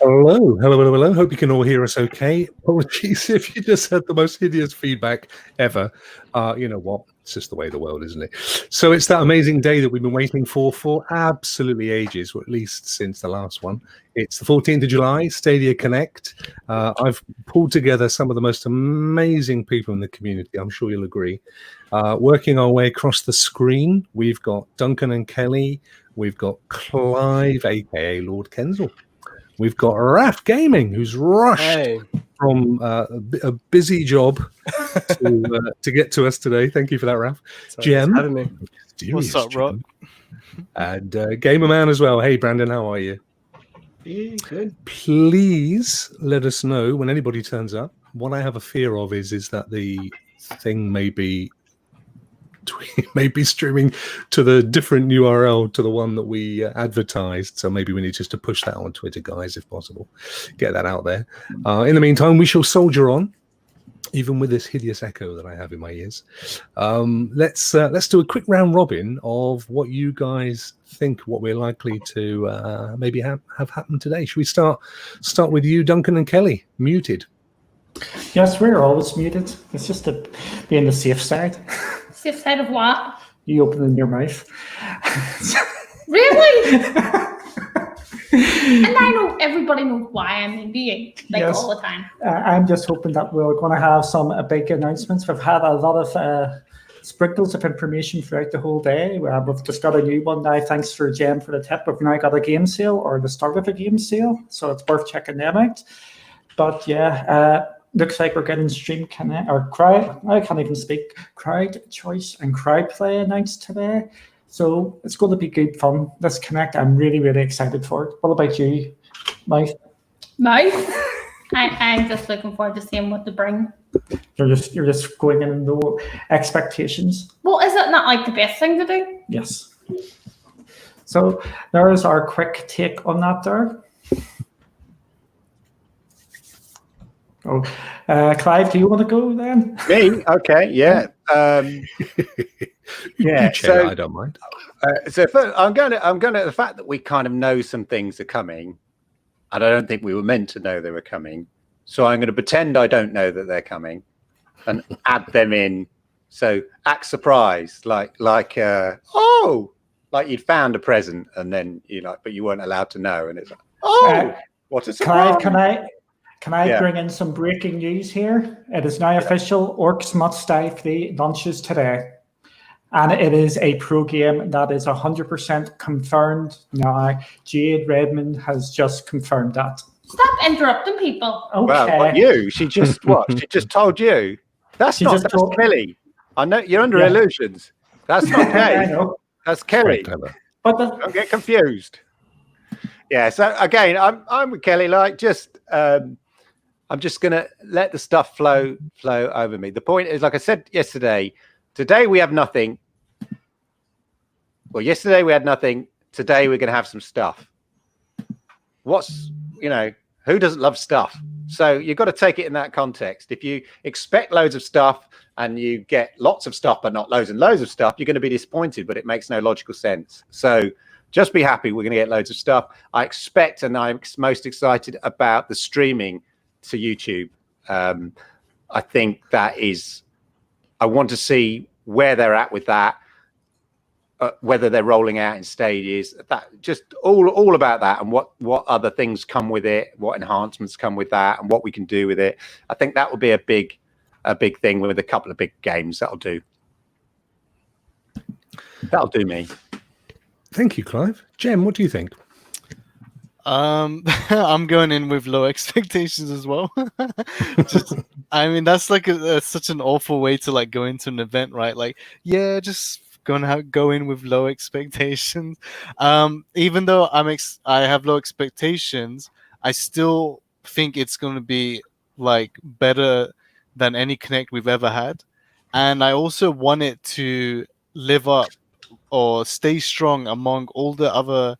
Hello, hello, hello, hello. Hope you can all hear us okay. Apologies if you just had the most hideous feedback ever. You know what? It's just the way of the world, isn't it? So it's that amazing day that we've been waiting for absolutely ages, or at least since the last one. It's the 14th of July, Stadia Connect. I've pulled together some of the most amazing people in the community, I'm sure you'll agree. Working our way across the screen, we've got Duncan and Kelly, we've got Clive, aka Lord Kensal. We've got Raph Gaming, who's rushed from a busy job to get to us today. Thank you for that, Raph. Jem, having me. What's up, Rokk? And Gamerman as well. Hey, Brandon, how are you? Yeah, good. Please let us know when anybody turns up. What I have a fear of is that the thing may be streaming to the different URL to the one that we advertised. So maybe we need just to push that on Twitter, guys, if possible. Get that out there. In the meantime, we shall soldier on, even with this hideous echo that I have in my ears. Let's do a quick round robin of what you guys think, what we're likely to maybe have happen today. Should we start with you, Duncan and Kelly? Muted. Yes, we're always muted. It's just to be on the safe side. Safe side of what? You opening your mouth. Really? And I know everybody knows why I'm being all the time. I'm just hoping that we're going to have some big announcements. We've had a lot of sprinkles of information throughout the whole day. We've just got a new one now. Thanks for Jem for the tip. We've now got a game sale or the start of a game sale, so it's worth checking them out. But yeah, looks like we're getting Stream Connect or Crowd. I can't even speak. Crowd Choice and Crowd Play announced today. So it's going to be good fun. This Connect, I'm really, really excited for it. What about you, Mike? I'm just looking forward to seeing what to bring. You're just going in no expectations. Well, is it not like the best thing to do? Yes. So there's our quick take on that there. Oh, Clive, do you want to go then? Me? Okay, yeah. Yeah. So I don't mind. So first, I'm going to the fact that we kind of know some things are coming, and I don't think we were meant to know they were coming. So I'm going to pretend I don't know that they're coming, and add them in. So act surprised, like you'd found a present, and then but you weren't allowed to know, and it's like, what a surprise! Clive, can I bring in some breaking news here? It is now official. Orcs Must Die 3 launches today. And it is a pro game that is 100% confirmed now. Jade Redmond has just confirmed that. Stop interrupting people. Okay. Well, what, you? She just what? She just told you. That's Kelly. I know you're under illusions. That's not Kelly. I know. That's Kelly. But don't get confused. Yeah. So again, I'm with Kelly. I'm just gonna let the stuff flow over me. The point is, like I said yesterday, today we have nothing. Well, yesterday we had nothing. Today we're gonna have some stuff. Who doesn't love stuff? So you've got to take it in that context. If you expect loads of stuff and you get lots of stuff but not loads and loads of stuff, you're going to be disappointed, but it makes no logical sense. So just be happy we're going to get loads of stuff. I expect, and I'm most excited about the streaming to YouTube. I think that is, I want to see where they're at with that, whether they're rolling out in stages, that just all about that, and what other things come with it, what enhancements come with that, and what we can do with it. I think that will be a big thing with a couple of big games. That'll do me. Thank you, Clive. Jem, what do you think? I'm going in with low expectations as well. I mean, that's like such an awful way to go into an event, right? Just gonna go in with low expectations. Even though I have low expectations, I still think it's gonna be better than any Connect we've ever had, and I also want it to live up or stay strong among all the other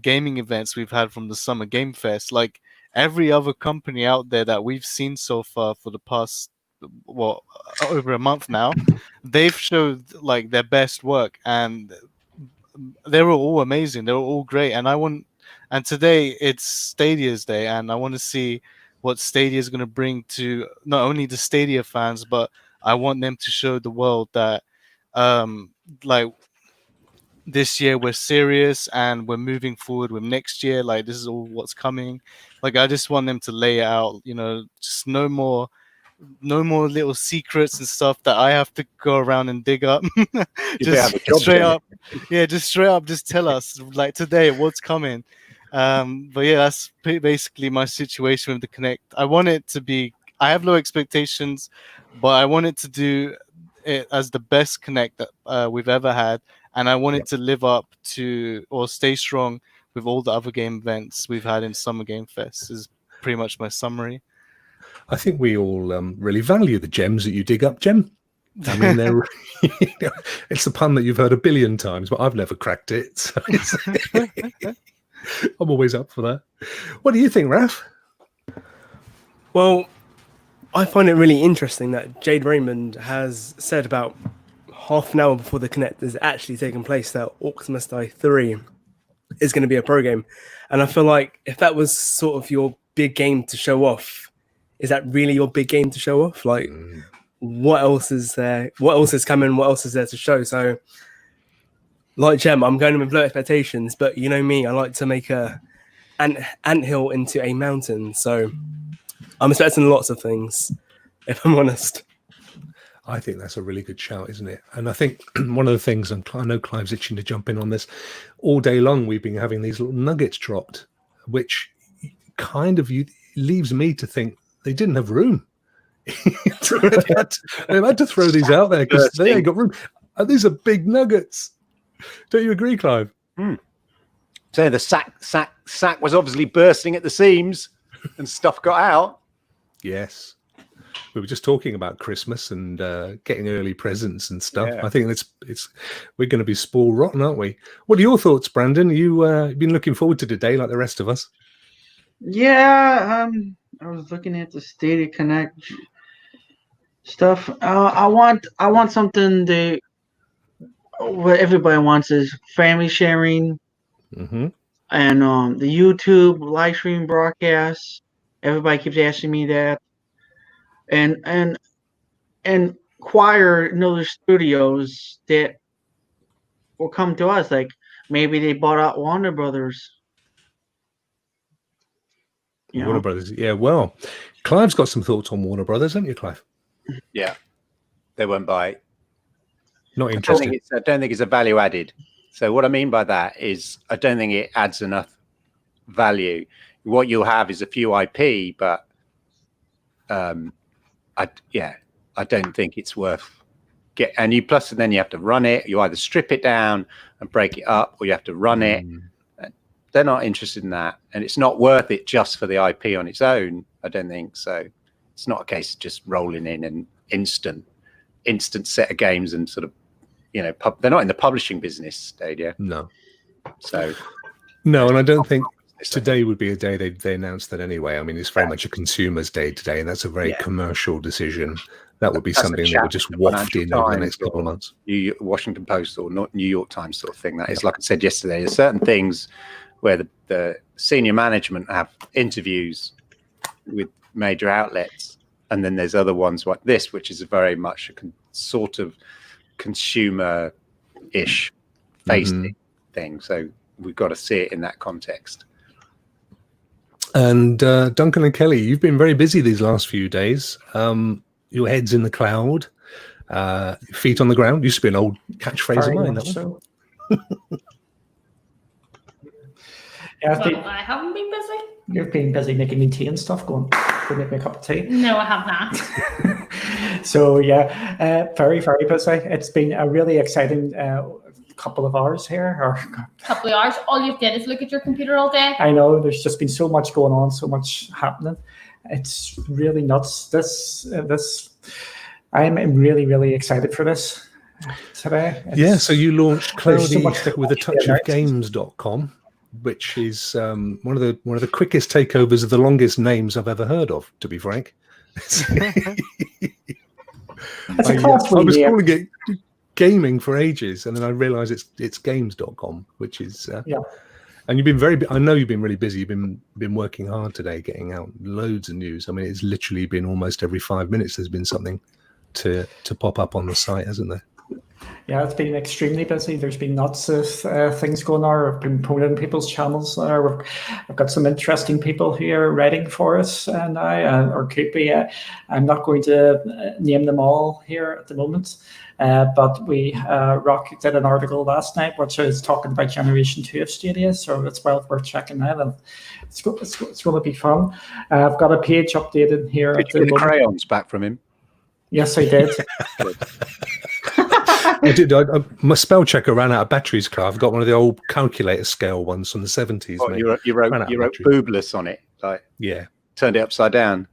gaming events we've had from the Summer Game Fest. Like every other company out there that we've seen so far for the past over a month now, they've showed their best work, and they were all amazing. They were all great, and I want And today it's Stadia's day, and I want to see what Stadia is going to bring to not only the Stadia fans, but I want them to show the world that like this year we're serious and we're moving forward with next year. Like, this is all what's coming. Like, I just want them to lay it out, you know, just no more little secrets and stuff that I have to go around and dig up. Just straight up, just tell us, like, today what's coming. But yeah, that's basically my situation with the Connect. I want it to be, I have low expectations, but I want it to do it as the best Connect that we've ever had, and I want it to live up to or stay strong with all the other game events we've had in Summer Game Fest. Is pretty much my summary. I think we all really value the gems that you dig up, Gem. I mean, they're it's a pun that you've heard a billion times, but I've never cracked it. So I'm always up for that. What do you think, Raph? Well, I find it really interesting that Jade Raymond has said about half an hour before the Connect is actually taking place that Orcs Must Die 3 is going to be a pro game. And I feel like if that was sort of your big game to show off, is that really your big game to show off? Like, what else is there? What else is coming? What else is there to show? So, like Gem, I'm going with low expectations, but you know me, I like to make an anthill into a mountain. So I'm expecting lots of things, if I'm honest. I think that's a really good shout, isn't it? And I think one of the things, and I know Clive's itching to jump in on this, all day long we've been having these little nuggets dropped, which kind of leaves me to think they didn't have room. So they've had to throw these out there because they ain't got room. And these are big nuggets. Don't you agree, Clive? So the sack was obviously bursting at the seams and stuff got out. Yes. We were just talking about Christmas and getting early presents and stuff. Yeah. I think we're going to be spoil rotten, aren't we? What are your thoughts, Brandon? You've been looking forward to today like the rest of us? Yeah, I was looking at the Stadia Connect stuff. I want something what everybody wants is family sharing, and the YouTube live stream broadcasts. Everybody keeps asking me that, and choir and other studios that will come to us. Like maybe they bought out Warner Brothers. Warner Brothers, yeah. Well, Clive's got some thoughts on Warner Brothers, haven't you, Clive? Yeah, they won't buy it. Not interested. I don't think it's a value added. So what I mean by that is I don't think it adds enough value. What you'll have is a few IP, but I don't think it's worth and then you have to run it. You either strip it down and break it up, or you have to run it. They're not interested in that, and it's not worth it just for the IP on its own. I don't think so. It's not a case of just rolling in an instant set of games and sort of, they're not in the publishing business, Stadia. No. So no, and I don't think today would be a day they announced that anyway. I mean, it's very much a consumer's day today, and that's a very commercial decision. That would be something that would just waft in over the next couple of months. Washington Post or New York Times sort of thing. That is, like I said yesterday, there's certain things where the senior management have interviews with major outlets, and then there's other ones like this, which is very much a sort of consumer-ish facing thing. So we've got to see it in that context. And Duncan and Kelly, you've been very busy these last few days. Your head's in the cloud, feet on the ground. Used to be an old catchphrase of mine. That So. I haven't been busy. You've been busy making me tea and stuff. Go make me a cup of tea. No, I have not. So yeah, very, very busy. It's been a really exciting couple of hours here. Couple of hours. All you've done is look at your computer all day. I know there's just been so much going on, so much happening. It's really nuts. This I'm really, really excited for this today. So you launched Cloudy with a touch of games.com, which is one of the quickest takeovers of the longest names I've ever heard of, to be frank. I was calling it gaming for ages, and then I realized it's games.com, which is And you've been I know you've been really busy. You've been working hard today, getting out loads of news. I mean, it's literally been almost every 5 minutes there's been something to pop up on the site, hasn't there? Yeah, it's been extremely busy. There's been lots of things going on. I've been promoting people's channels. I've got some interesting people here writing for us now, or could be. I'm not going to name them all here at the moment. But Rokk did an article last night which is talking about Generation 2 of Stadia, so it's well worth checking out, and it's going to be fun. I've got a page updated here. Did you get the crayons back from him? Yes, I did. I did. My spell checker ran out of batteries, Clive. I've got one of the old calculator scale ones from the 70s. Oh, you wrote boobless on it, like turned it upside down.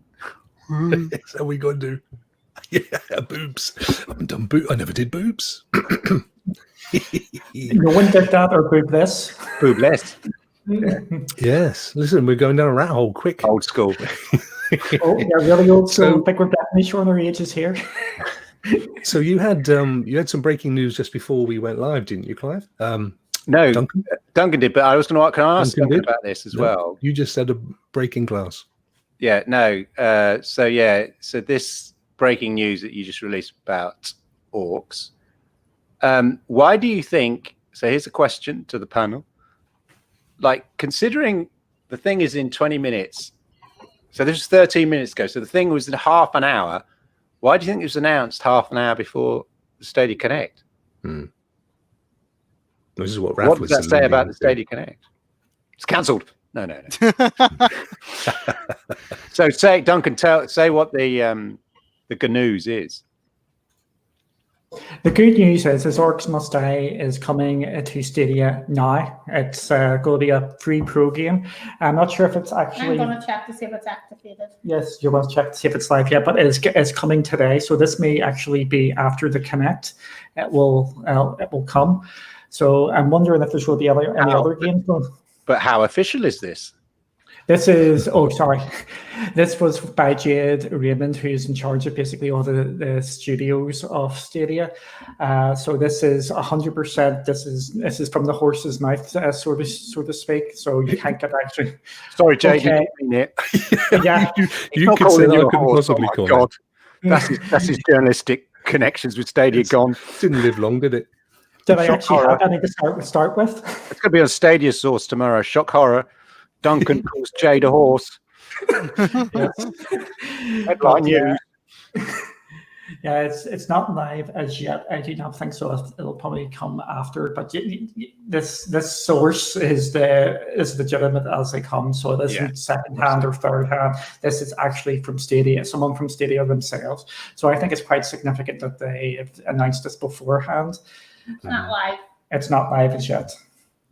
That's how we got to do. Yeah, boobs. I haven't done I never did boobs. No one did that or boobless. Boobless. Yes. Listen, we're going down a rat hole quick. Old school. Oh, yeah, really old school. I think we're definitely showing our ages here. So you had some breaking news just before we went live, didn't you, Clive? No, Duncan did, but I was going to ask Duncan about this as well. You just said a breaking glass. Yeah, no. So this breaking news that you just released about orcs. Why do you think? So here's a question to the panel. Like, considering the thing is in 20 minutes, so this was 13 minutes ago. So the thing was in half an hour. Why do you think it was announced half an hour before the Stadia Connect? This is what Raph What does that say about the Stadia Connect? It's cancelled. No. So say, Duncan, say what the good news is. The good news is Orcs Must Die is coming to Stadia now. It's going to be a free pro game. I'm not sure if it's actually... I'm going to check to see if it's activated. Yes, you want to check to see if it's live yet, but it's coming today. So this may actually be after the Connect. It will come. So I'm wondering if there's going to be any other games going. But how official is this? This is, this was by Jade Raymond, who's in charge of basically all the studios of Stadia. So this is 100%. This is from the horse's mouth, so to speak. So you can't get actually. Sorry, Jade, you didn't mean it. Yeah, you could say that. I couldn't possibly call God, that's his journalistic connections with Stadia gone. Didn't live long, did it? Did I actually have any to start with? It's going to be on Stadia Source tomorrow. Shock horror. Duncan calls Jade a horse. Headline news. Yeah, it's not live as yet. I do not think so. It'll probably come after. But this source is legitimate as they come. So it isn't second hand or third hand. This is actually from Stadia, someone from Stadia themselves. So I think it's quite significant that they have announced this beforehand. It's not live. It's not live as yet.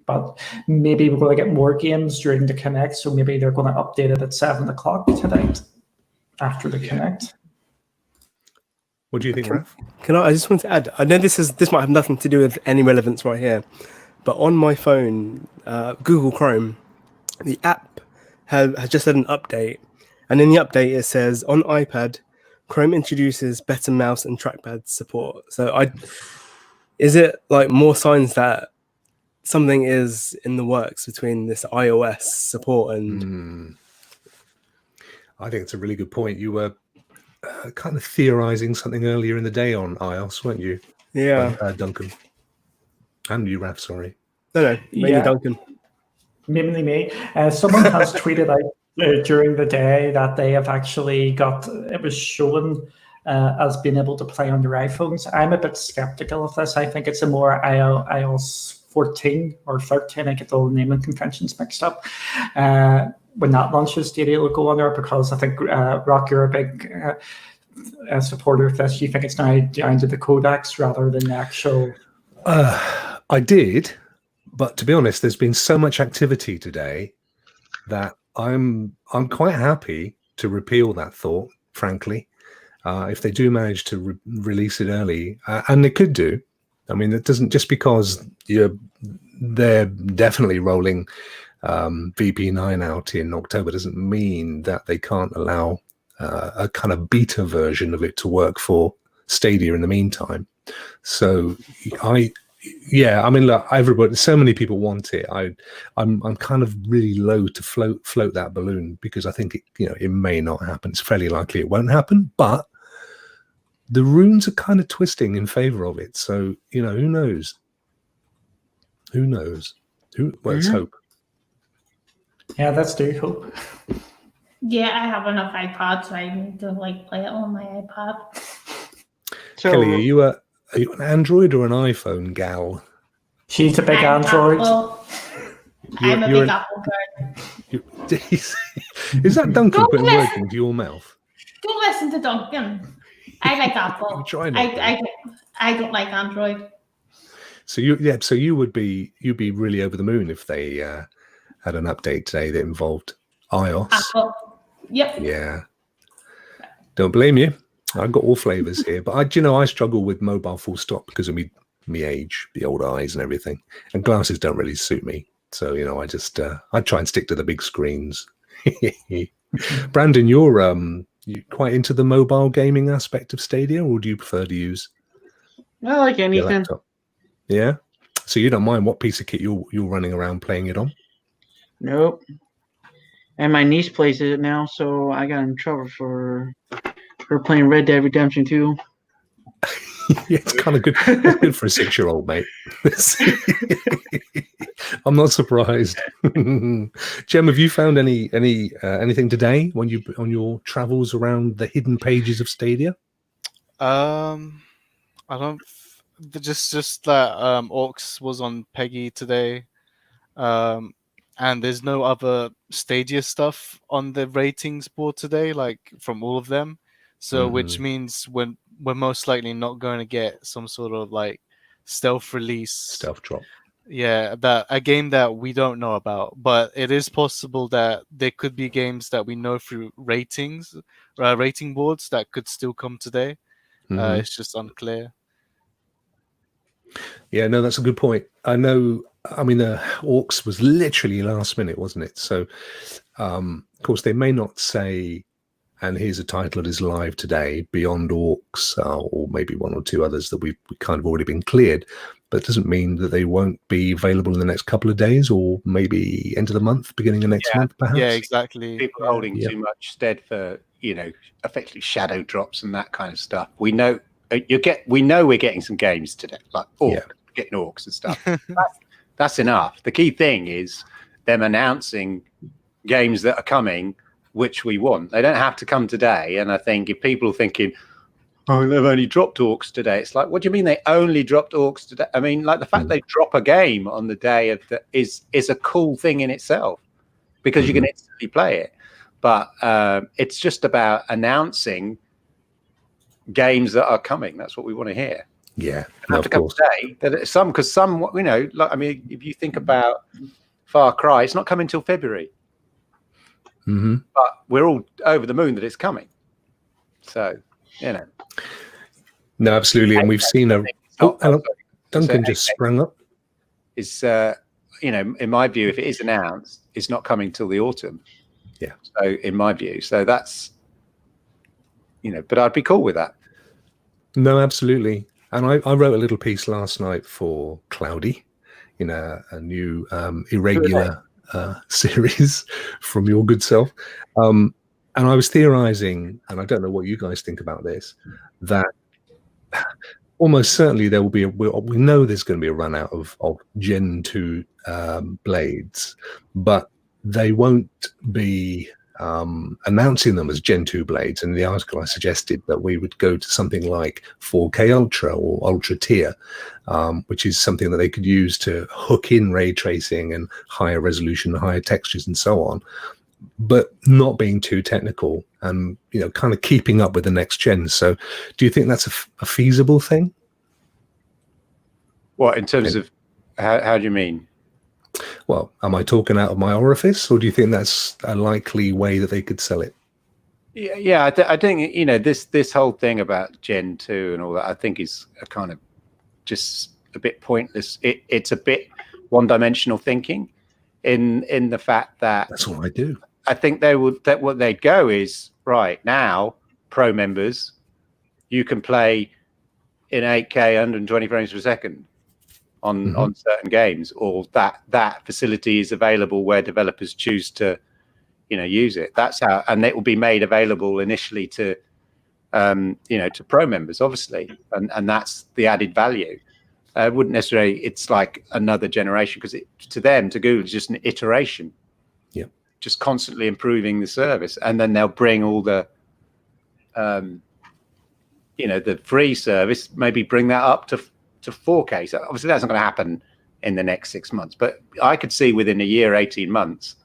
But maybe we're going to get more games during the Connect, so maybe they're going to update it at 7 o'clock tonight after the Connect. What do you think, Raph? I just want to add, I know this might have nothing to do with any relevance right here, but on my phone, Google Chrome, the app has just had an update, and in the update it says, on iPad, Chrome introduces better mouse and trackpad support. So is it like more signs that something is in the works between this iOS support and... I think it's a really good point. You were kind of theorizing something earlier in the day on iOS, weren't you? Yeah. Duncan. And you, Raph, sorry. No, mainly Duncan. Mainly me. Someone has tweeted out during the day that they have actually it was shown as being able to play on their iPhones. I'm a bit skeptical of this. I think it's a more iOS 14 or 13. I get the naming conventions mixed up. When that launches, Stadia will go on there, because I think, Rokk, you're a big supporter of this. You think it's now down to the codecs rather than the actual... I did, but to be honest, there's been so much activity today that I'm quite happy to repeal that thought, frankly. If they do manage to release it early, and they could do. I mean, it doesn't, just because they're definitely rolling VP9 out in October doesn't mean that they can't allow a kind of beta version of it to work for Stadia in the meantime. So Yeah, I mean, look, everybody, so many people want it. I'm kind of really low to float that balloon because I think it may not happen. It's fairly likely it won't happen, but the runes are kind of twisting in favor of it. So who knows? Who knows? Let's hope. Yeah, let's do hope. Yeah, I have enough iPods, so I need to play it on my iPad. So, Kelly, are you an Android or an iPhone gal? She's a big I'm Android. Apple. I'm a big Apple girl. Is that Duncan putting words into your mouth? Don't listen to Duncan. I like Apple. Try not to. I don't like Android. So you'd be really over the moon if they had an update today that involved iOS. Apple. Yep. Yeah. Don't blame you. I've got all flavors here, but I struggle with mobile full stop because of me age, the old eyes and everything, and glasses don't really suit me. So I try and stick to the big screens. Brandon, you're quite into the mobile gaming aspect of Stadia, or do you prefer to use I like your anything. laptop? Yeah. So you don't mind what piece of kit you're running around playing it on? Nope. And my niece plays it now, so I got in trouble for her playing Red Dead Redemption 2. Yeah, it's kind of good. It's good for a 6-year-old, mate. I'm not surprised. Jem, have you found anything today on your travels around the hidden pages of Stadia? I don't. Just that Orcs was on Peggy today, and there's no other Stadia stuff on the ratings board today, like from all of them. So which means we're most likely not going to get some sort of stealth release, Stealth drop. Yeah, that a game that we don't know about, but it is possible that there could be games that we know through rating boards that could still come today. It's just unclear. Yeah, no, that's a good point. I know. I mean, Orcs was literally last minute, wasn't it? So, of course, they may not say, and here's a title that is live today, Beyond Orcs, or maybe one or two others that we've kind of already been cleared. But it doesn't mean that they won't be available in the next couple of days, or maybe end of the month, beginning of next month, perhaps. Yeah, exactly. People are holding too much stead for effectively shadow drops and that kind of stuff. We know we're getting some games today, like getting Orcs and stuff. That's enough. The key thing is them announcing games that are coming, which we want. They don't have to come today. And I think if people are thinking, oh, they've only dropped Orcs today, it's like, what do you mean they only dropped Orcs today? I mean, like the fact they drop a game on the day of is a cool thing in itself because you can instantly play it. But it's just about announcing games that are coming. That's what we want to hear. Yeah, have to come today. Because some, I mean, if you think about Far Cry, it's not coming till February. But we're all over the moon that it's coming. So, No, absolutely. And we've seen Duncan just sprung up. Is in my view, if it is announced, it's not coming till the autumn. Yeah. So in my view, so that's but I'd be cool with that. No, absolutely. And I wrote a little piece last night for Cloudy, a new irregular series from your good self. And I was theorizing, and I don't know what you guys think about this, that almost certainly there will be we know there's going to be a run out of Gen 2 blades, but they won't be announcing them as Gen 2 blades. In the article, I suggested that we would go to something like 4K Ultra or Ultra Tier, which is something that they could use to hook in ray tracing and higher resolution, higher textures, and so on, but not being too technical and kind of keeping up with the next gen. So, do you think that's a feasible thing? What in terms of how do you mean? Well, am I talking out of my orifice, or do you think that's a likely way that they could sell it? Yeah, I think this whole thing about Gen 2 and all that, I think is a kind of just a bit pointless. It's a bit one-dimensional thinking, in the fact that that's all I do. I think what they'd go is right now, pro members, you can play in 8K 120 frames per second. on certain games, or that facility is available where developers choose to, use it. That's how, and it will be made available initially to, to pro members, obviously, and that's the added value. Wouldn't necessarily, it's like another generation, because to them, to Google, it's just an iteration. Yeah, just constantly improving the service, and then they'll bring all the, the free service, maybe bring that up to 4K. So obviously that's not going to happen in the next 6 months, but I could see within a year, 18 months,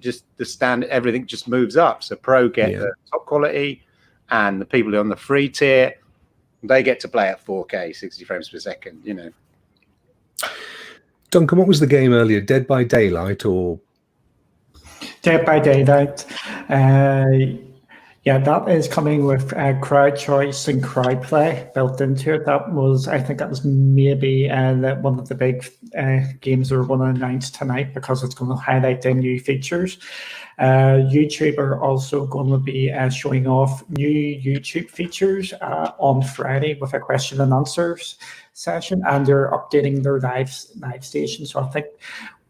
just the standard, everything just moves up. So pro get the top quality, and the people who are on the free tier, they get to play at 4K, 60 frames per second, Duncan, what was the game earlier? Dead by Daylight or? Dead by Daylight. Yeah, that is coming with crowd choice and crowd play built into it. I think that was maybe one of the big games that we're going to announce tonight, because it's going to highlight the new features. YouTube are also going to be showing off new YouTube features on Friday with a question and answers session, and they're updating their live station. So I think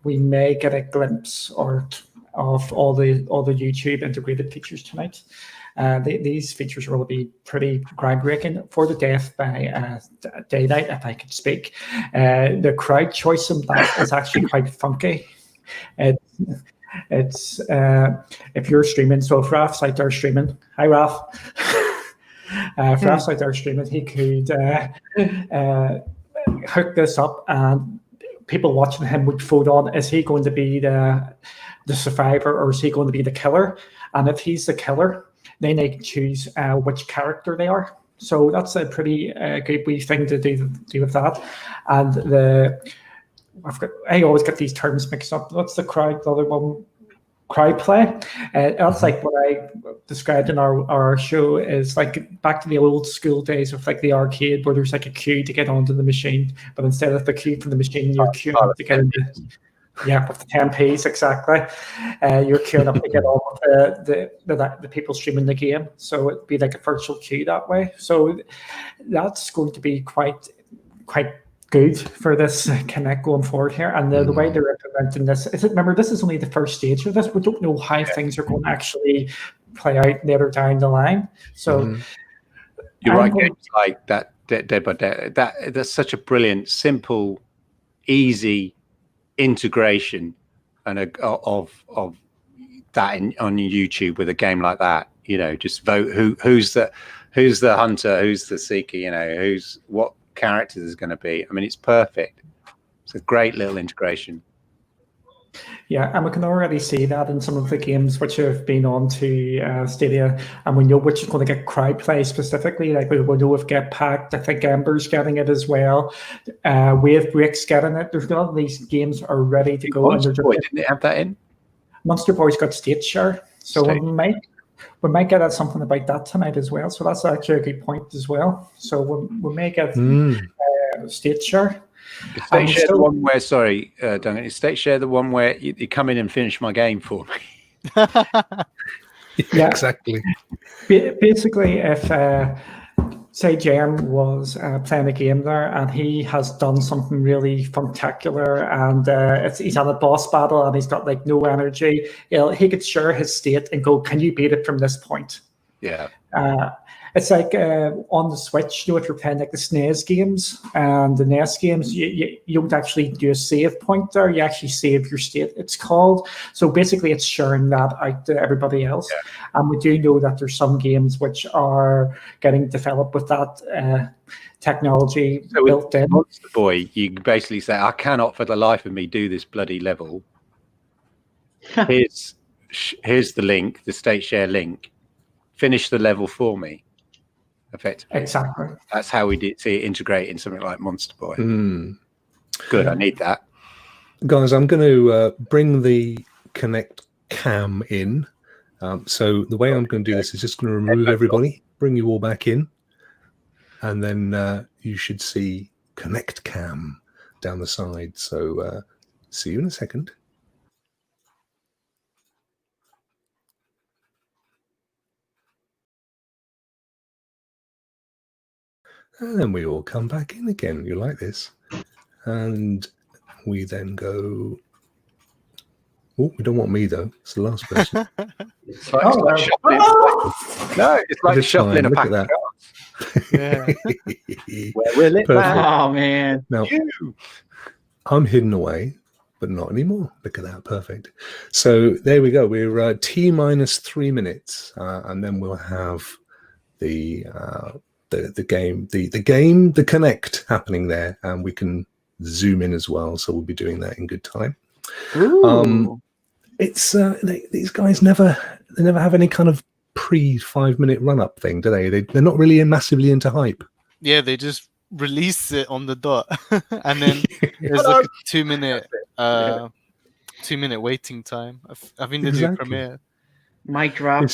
we may get a glimpse of all the YouTube integrated features tonight. These features will be pretty groundbreaking for the Death by Daylight, if I could speak. The crowd choice of that is actually quite funky. It's if you're streaming, so if Raph's out there streaming, hi Raph. If Raph's out there streaming, he could hook this up, and people watching him would vote on, is he going to be the survivor, or is he going to be the killer? And if he's the killer, then they can choose which character they are. So that's a pretty good wee thing to do with that. And I always get these terms mixed up. What's the other one? Crowd play. That's like what I described in our show, is like back to the old school days of like the arcade, where there's like a queue to get onto the machine, but instead of the queue for the machine, you're queuing to get into. Yeah, with the 10p's, exactly. You're queuing up to get on with the people streaming the game. So it'd be like a virtual queue that way. So that's going to be quite good for this Connect going forward here. And the way they're implementing this, remember, this is only the first stage of this. We don't know how things are going to actually play out later down the line. So you're right, games like that, Dead by Dead, that's such a brilliant, simple, easy integration and of that on YouTube with a game like that. Just vote who's the hunter, who's the seeker, who's what characters is going to be. I mean, it's perfect. It's a great little integration. Yeah, and we can already see that in some of the games which have been on to Stadia, and we know which is going to get crowd play specifically. Like we know with Get Packed, I think Ember's getting it as well. Wave Break's getting it. There's a lot of these games are ready to go. Monster Boy, didn't they have that in? Monster Boy's got state share, so we might get at something about that tonight as well. So that's actually a good point as well. So we may get state share. State share the one where, sorry, Duncan, is state share the one where you come in and finish my game for me? Yeah, exactly. Basically, if say Jem was playing a game there and he has done something really spectacular, and he's on a boss battle and he's got like no energy, he could share his state and go, can you beat it from this point? Yeah. It's like on the Switch, if you're playing like the SNES games and the NES games, you don't actually do a save point there. You actually save your state, it's called. So basically, it's sharing that out to everybody else. Yeah. And we do know that there's some games which are getting developed with that technology built in. Monster Boy, you basically say, I cannot for the life of me do this bloody level. Here's the link, the state share link. Finish the level for me. Effectively, exactly. That's how we did see it integrate in something like Monster Boy. Good, I need that, guys. I'm going to bring the Connect cam in. So the way I'm going to do this is just going to remove everybody, bring you all back in, and then you should see Connect cam down the side. So see you in a second. And then we all come back in again. You like this? And we then go. Oh, we don't want me though. It's the last person. It's like shuffling. No, it's like This shuffling time, a look at pack that. Yeah. Where will it Perfect. land? Oh man. Now, You. I'm hidden away, but not anymore. Look at that. Perfect. So there we go. We're T minus 3 minutes, and then we'll have the game, the Connect happening there, and we can zoom in as well. So we'll be doing that in good time. Ooh. It's these guys never have any kind of pre 5-minute run up thing, do they? They're not really massively into hype. Yeah, they just release it on the dot, and then there's like a 2-minute, 2-minute waiting time. I think they do Exactly. premiere. Mic drop.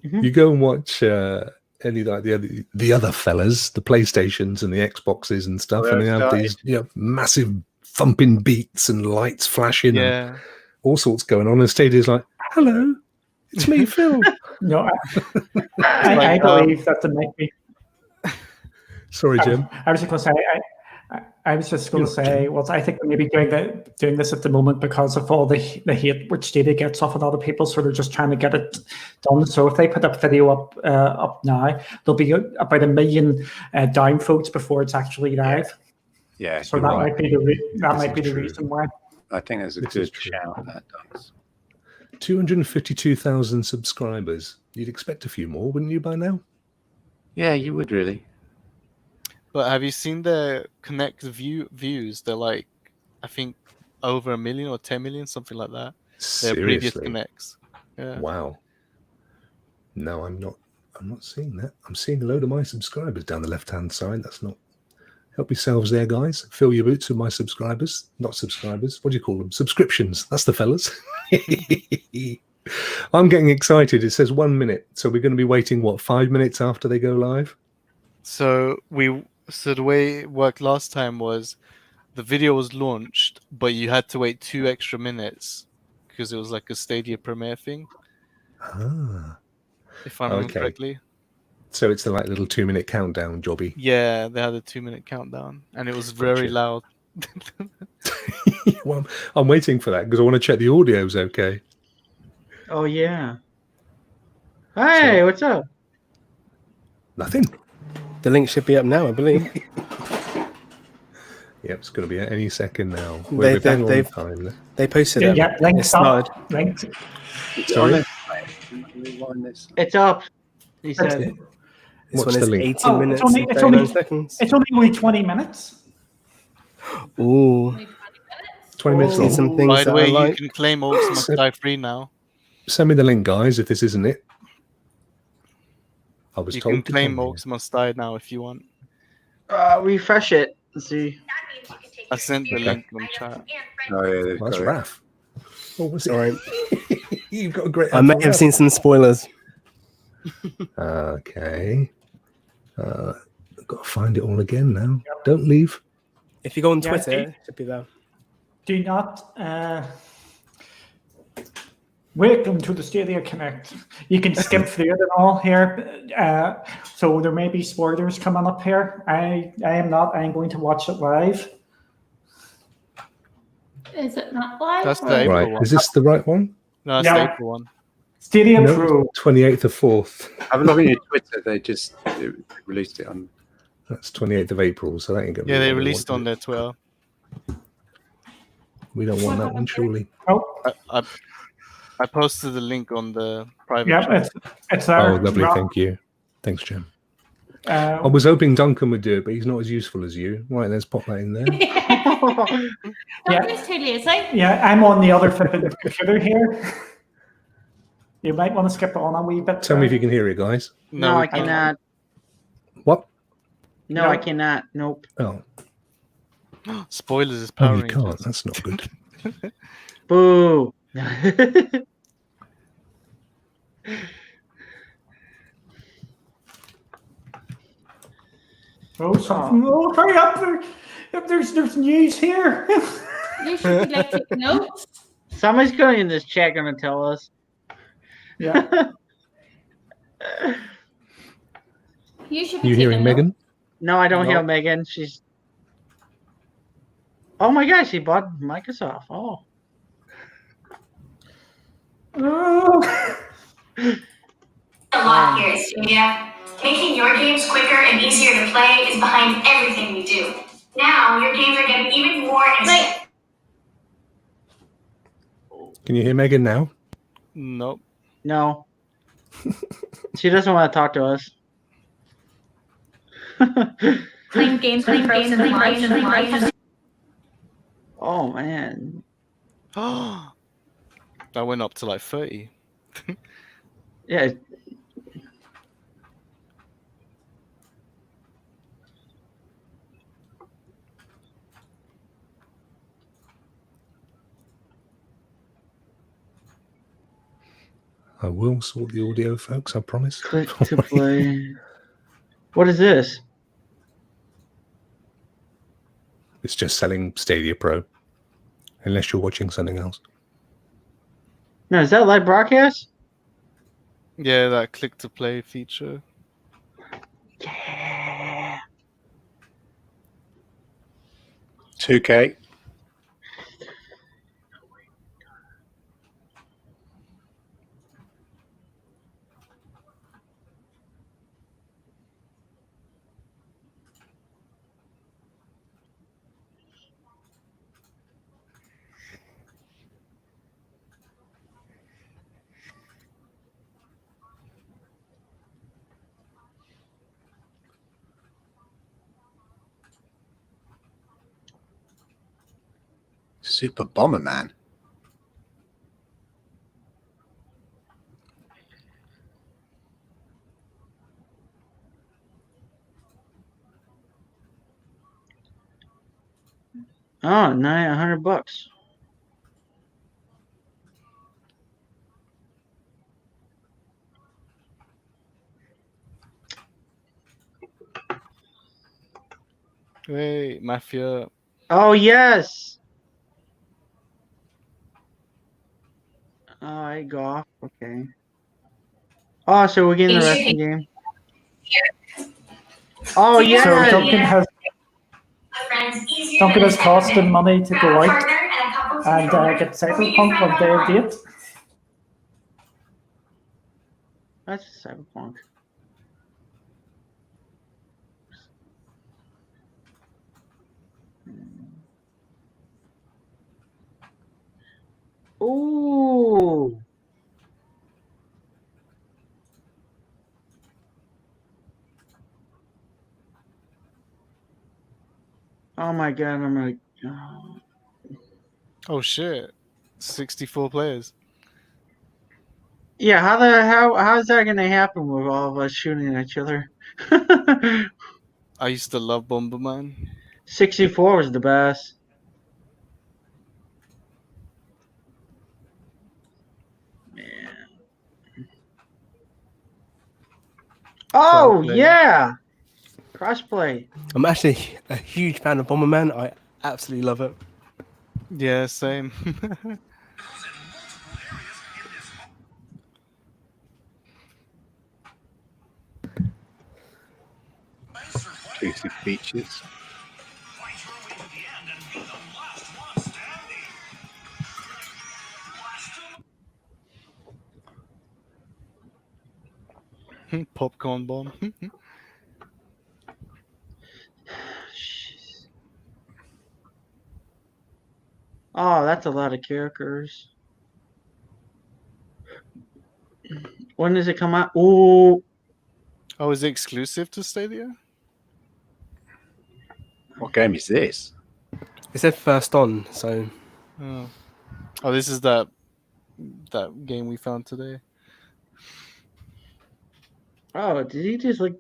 You go and watch any like the other fellas, the PlayStations and the Xboxes and stuff, and they have these massive thumping beats and lights flashing and all sorts going on. And Stadia's like, "Hello, it's me, Phil." No, I believe that the might be. Sorry, Jim. I was just going to say. I was just going to say, well, I think we may be doing this at the moment because of all the hate which Stadia gets off a lot of people, so they're just trying to get it done. So if they put that video up now, there'll be about 1 million downvotes before it's actually live. Yeah. So that might be the reason why. I think there's a good shout that does. 252,000 subscribers. You'd expect a few more, wouldn't you, by now? Yeah, you would really. But have you seen the Connect views? They're like, I think, over 1 million or 10 million, something like that. Their previous Seriously? Connects. Yeah. Wow. No, I'm not seeing that. I'm seeing a load of my subscribers down the left-hand side. That's not... Help yourselves there, guys. Fill your boots with my subscribers. Not subscribers. What do you call them? Subscriptions. That's the fellas. I'm getting excited. It says 1 minute. So we're going to be waiting, what, 5 minutes after they go live? So the way it worked last time was the video was launched, but you had to wait 2 extra minutes because it was like a Stadia premiere thing. Ah. If I remember correctly. So it's the like little 2-minute countdown jobby. Yeah, they had a 2-minute countdown, and it was very loud. Well, I'm waiting for that because I want to check the audio's okay. Oh yeah. Hey, what's up? Nothing. The link should be up now, I believe. Yep, it's going to be at any second now. They posted it. Yeah, links up. Links. Sorry? It's up. He said. This What's one the is link? 18 minutes and 39 seconds. It's only 20 minutes. Ooh. 20 minutes See long. some things By the that way, I like. you can claim Orcs Must Die free now. Send me the link, guys, if this isn't it. I was You told can to claim come Orcs Must Die now if you want. Refresh it. Let's see. I sent the link on chat. Oh, yeah, Well, that's Raph. What was it? All right. You've got a great... I may have seen some spoilers. Okay. I've got to find it all again now. Don't leave. If you go on Yeah, Twitter, it should be there. Do not welcome to the Stadia Connect. You can skip through it and all here. So there may be spoilers coming up here. I am not. I'm going to watch it live. Is it not live? That's the or- April Right. one. Is this the right one? No, that's Yeah. the April one. Stadia No, Pro. 28th of 4th. Have a look on your Twitter. They just released it on. That's 28th of April, so that ain't going to Yeah, be they what we released want, on their Twitter. We don't want that one, surely. Oh, I posted the link on the private yeah, chat. it's there. Oh, lovely. Rob, Thank you. Thanks, Jim. I Uh, was hoping Duncan would do it, but he's not as useful as you. Right, let's pop that in there. That was too lazy. yeah, I'm on the other flipping computer here. You might want to skip on a wee bit. Tell me if you can hear it, guys. No, I we can't. cannot. What? No, No. I cannot. Nope. Oh, Spoilers is oh Power you Rangers. can't. That's not good. Boo. Oh, something. Oh, hurry up! There's news here. You should be like taking notes. Somebody's going in this chat gonna tell us. yeah. You should be You taking hearing notes. Megan? No, I don't No. hear Megan. She's Oh my gosh, he bought Microsoft. Oh. A lot here at Stadia. Making your games quicker and easier to play is behind everything we do. Now, your games are getting even more instant. Can you hear Megan now? Nope. No. She doesn't want to talk to us. Playing games with pros in life. Oh man. That went up to like 30. Yeah. I will sort the audio, folks. I promise. Click to play. What is this? It's just selling Stadia Pro, unless you're watching something else. No, is that live broadcast? Yeah, that click to play feature. Yeah. 2K. Super Bomberman. Oh, $100. Wait, Mafia. Oh yes. Oh, I golf. Okay. Oh, so we're getting the wrestling game. Oh yeah. So Duncan has cost him money to go out and get Cyberpunk on their date. That's Cyberpunk. Ooh. Oh my god, I'm like, Oh shit. 64 players. yeah, how is that gonna happen with all of us shooting at each other? I used to love Bomberman. 64 was the best. Man. Oh Crossplay. yeah. Crossplay. I'm actually a huge fan of Bomberman. I absolutely love it. Yeah, same. Exclusive features. Popcorn bomb. Oh, that's a lot of characters. When does it come out? Ooh. Oh, is it exclusive to Stadia? What game is this? It said first on, so Oh, this is that game we found today. Oh, did he just like?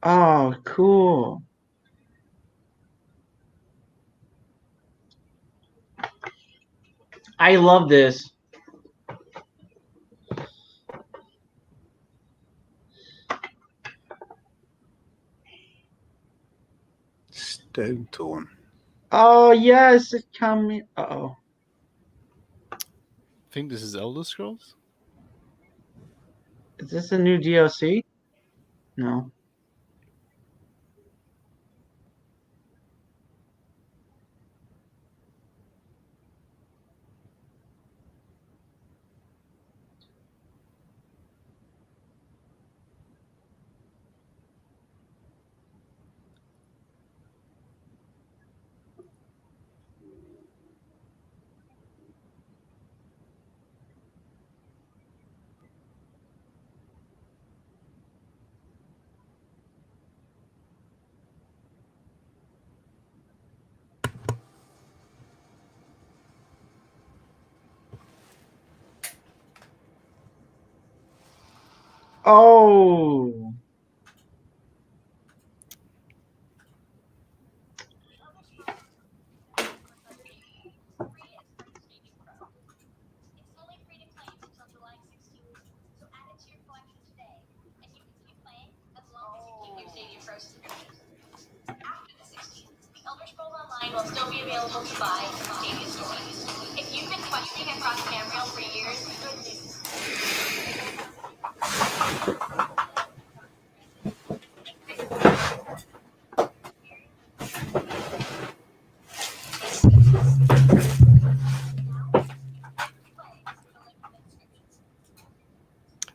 Oh, cool. I love this. Stone Torn. Oh yes, it's coming. Uh-oh. think this is Elder Scrolls. Is this a new DLC? No. Oh. Will still be available to buy in Stadia stores. If you've been questioning across Camreal for years, good news.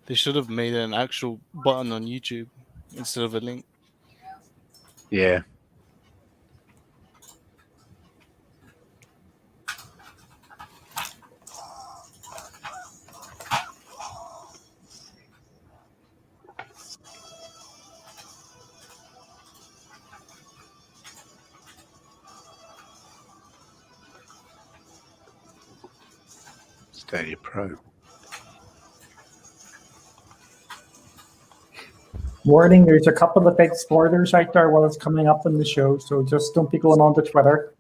They should have made an actual button on YouTube instead of a link. Yeah. Stadia Pro. Warning, there's a couple of big spoilers out there while it's coming up in the show, so just don't be going on to Twitter.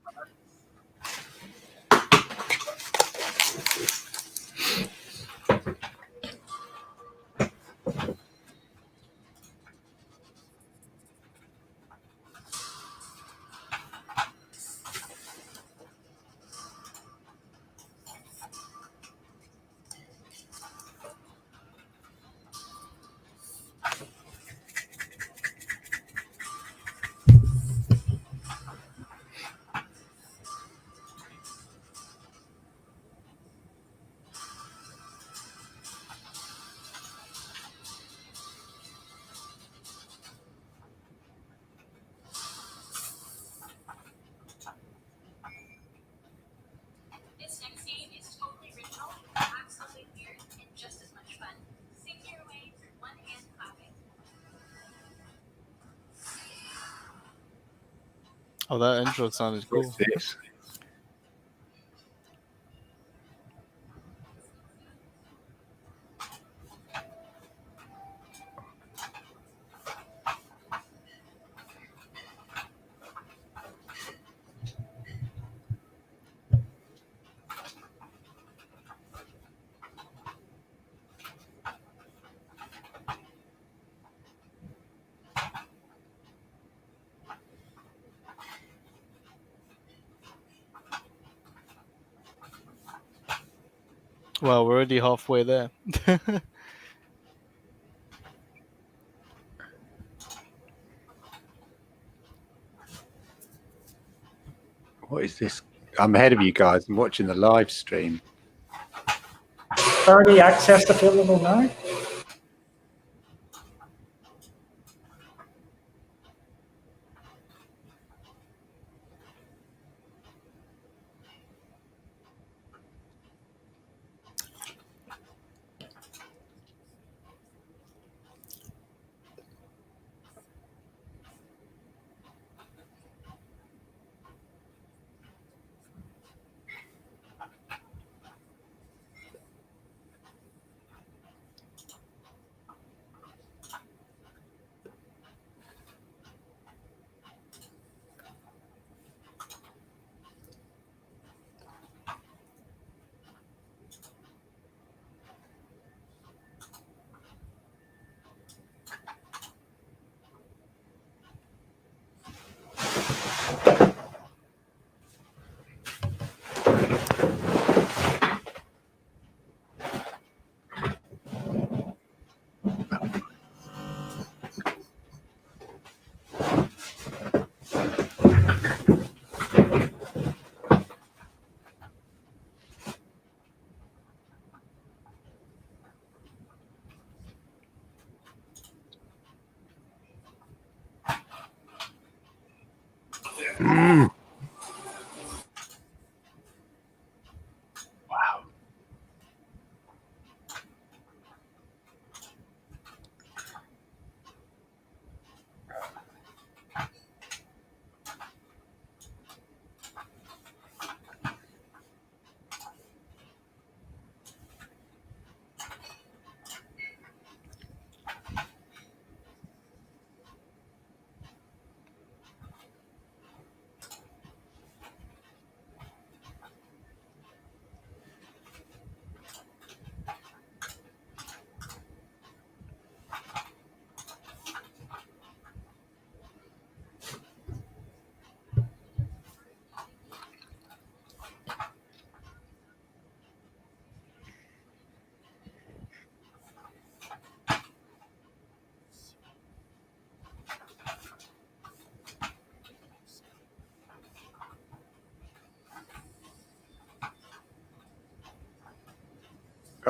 This next game is totally original, absolutely weird, and just as much fun. Sing your way through one hand clapping. Oh, that intro sounded cool. What's this? Well, we're already halfway there. What is this? I'm ahead of you guys. I'm watching the live stream. Early access available now.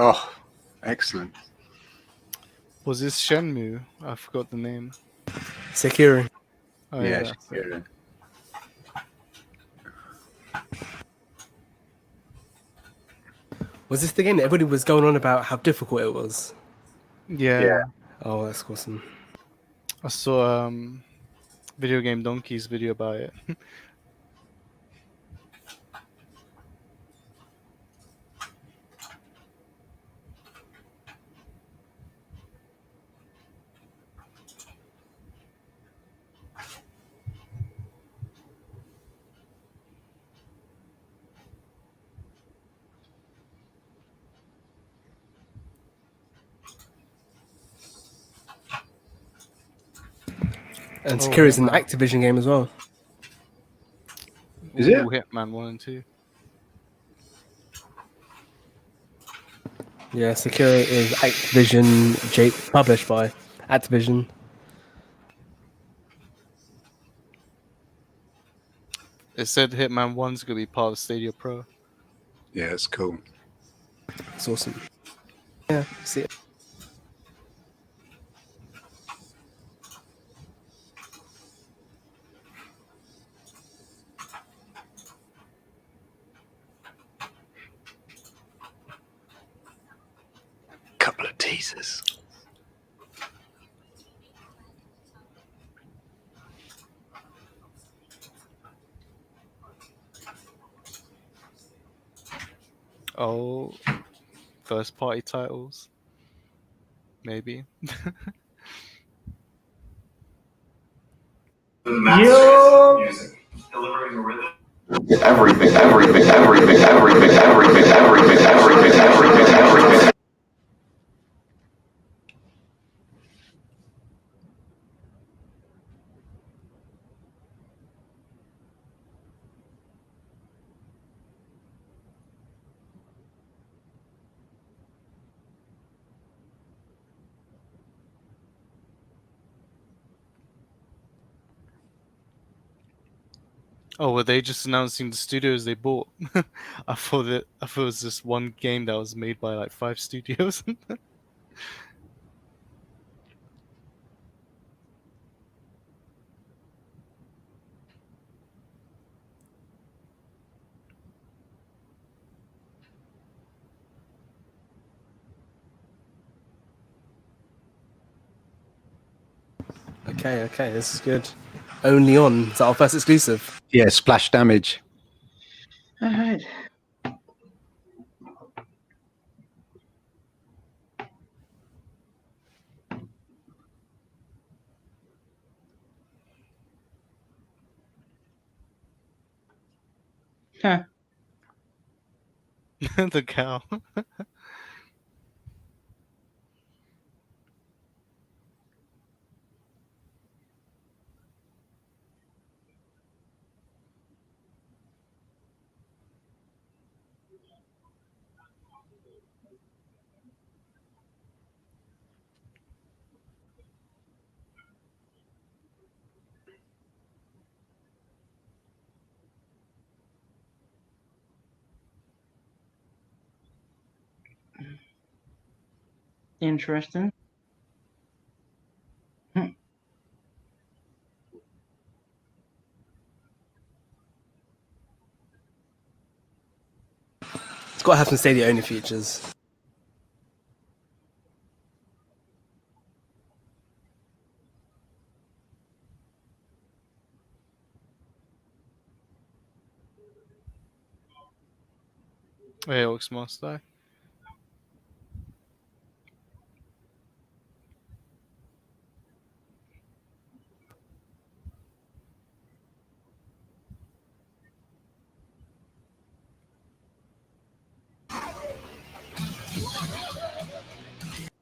Oh, excellent. Was this Shenmue? I forgot the name. Sekiro. Oh Yeah, that's it. Shakira. Was this the game that everybody was going on about how difficult it was? Yeah. Oh, that's awesome. I saw Video Game Donkey's video about it. And Oh, Sekiro is an Hitman. Activision game as well. Is it? Ooh, Hitman 1 and 2. Yeah, Sekiro is Activision, published by Activision. It said Hitman 1's gonna be part of Stadia Pro. Yeah, it's cool. It's awesome. Yeah, see it. Couple of teasers. Oh, first party titles. Maybe. Yo! Everything. Oh, were they just announcing the studios they bought? I thought it was just one game that was made by like 5 studios. Okay, this is good. Only on. Is that our first exclusive? Yeah, splash damage. All right. Huh. The cow. Interesting. It's got to have some Stadia only features. Hey, Ox Master.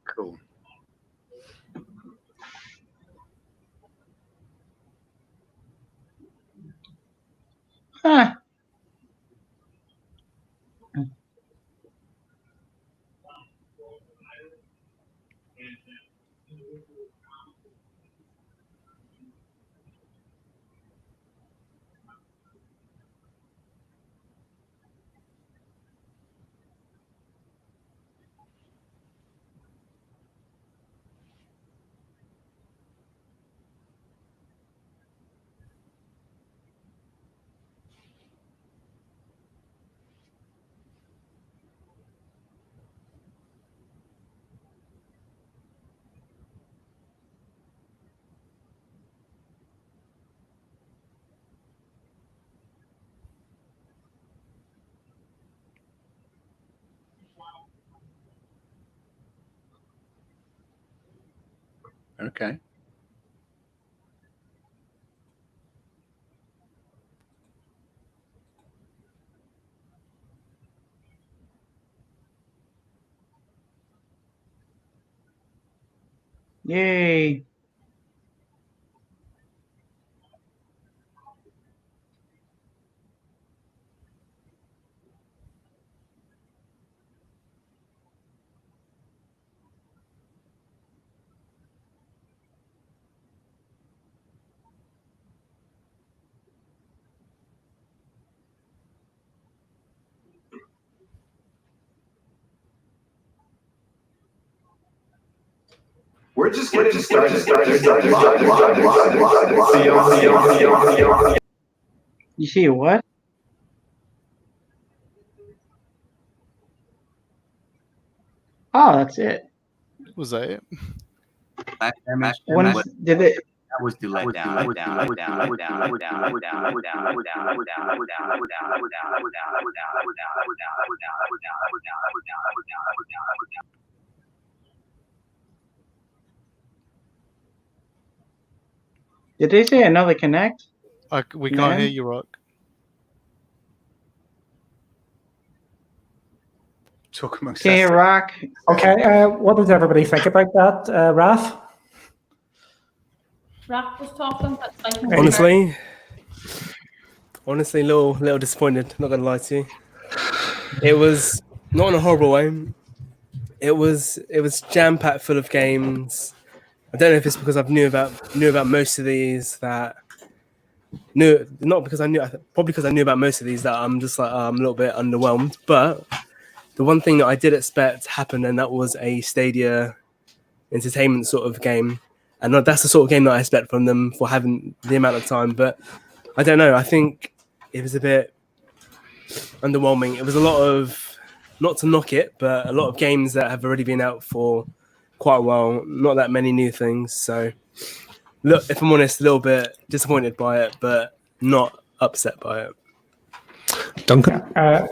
Cool. Huh. Okay. Yay. We're just getting started. You see what? Oh, that's it. Was that it? When did it? That was the letdown. Did they say another Connect? We can't hear you, Rokk. Talk amongst Okay, us. Rock. Okay, what did everybody think about that, Raph? Rokk was talking, but like Honestly, a little disappointed. Not gonna lie to you. It was not in a horrible way. It was jam packed full of games. I don't know if it's because I knew about most of these that probably because I knew about most of these that I'm just like I'm a little bit underwhelmed. But the one thing that I did expect happened, and that was a Stadia entertainment sort of game. And that's the sort of game that I expect from them for having the amount of time. But I don't know. I think it was a bit underwhelming. It was a lot of, not to knock it, but a lot of games that have already been out for quite a while. Not that many new things. So, look, if I'm honest, a little bit disappointed by it, but not upset by it. Duncan? I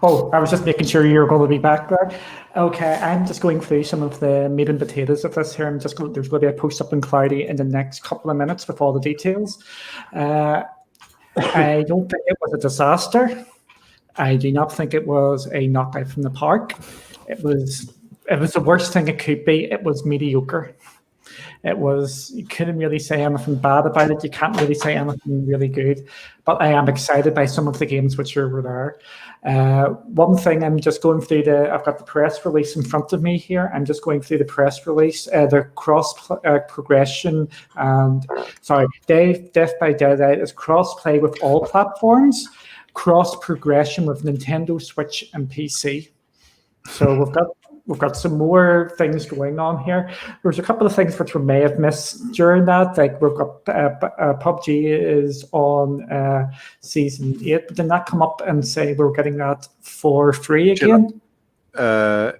was just making sure you were going to be back there. Okay, I'm just going through some of the meat and potatoes of this here. There's going to be a post up in Cloudy in the next couple of minutes with all the details. I don't think it was a disaster. I do not think it was a knockout from the park. It was the worst thing it could be. It was mediocre. You couldn't really say anything bad about it. You can't really say anything really good. But I am excited by some of the games which were there. One thing, I'm just going through I've got the press release in front of me here. I'm just going through the press release, the cross progression, and Death by Daylight is cross play with all platforms, cross progression with Nintendo Switch and PC. So we've got some more things going on here. There's a couple of things which we may have missed during that. Like we've got PUBG is on season 8, but did that come up and say we're getting that for free again? Or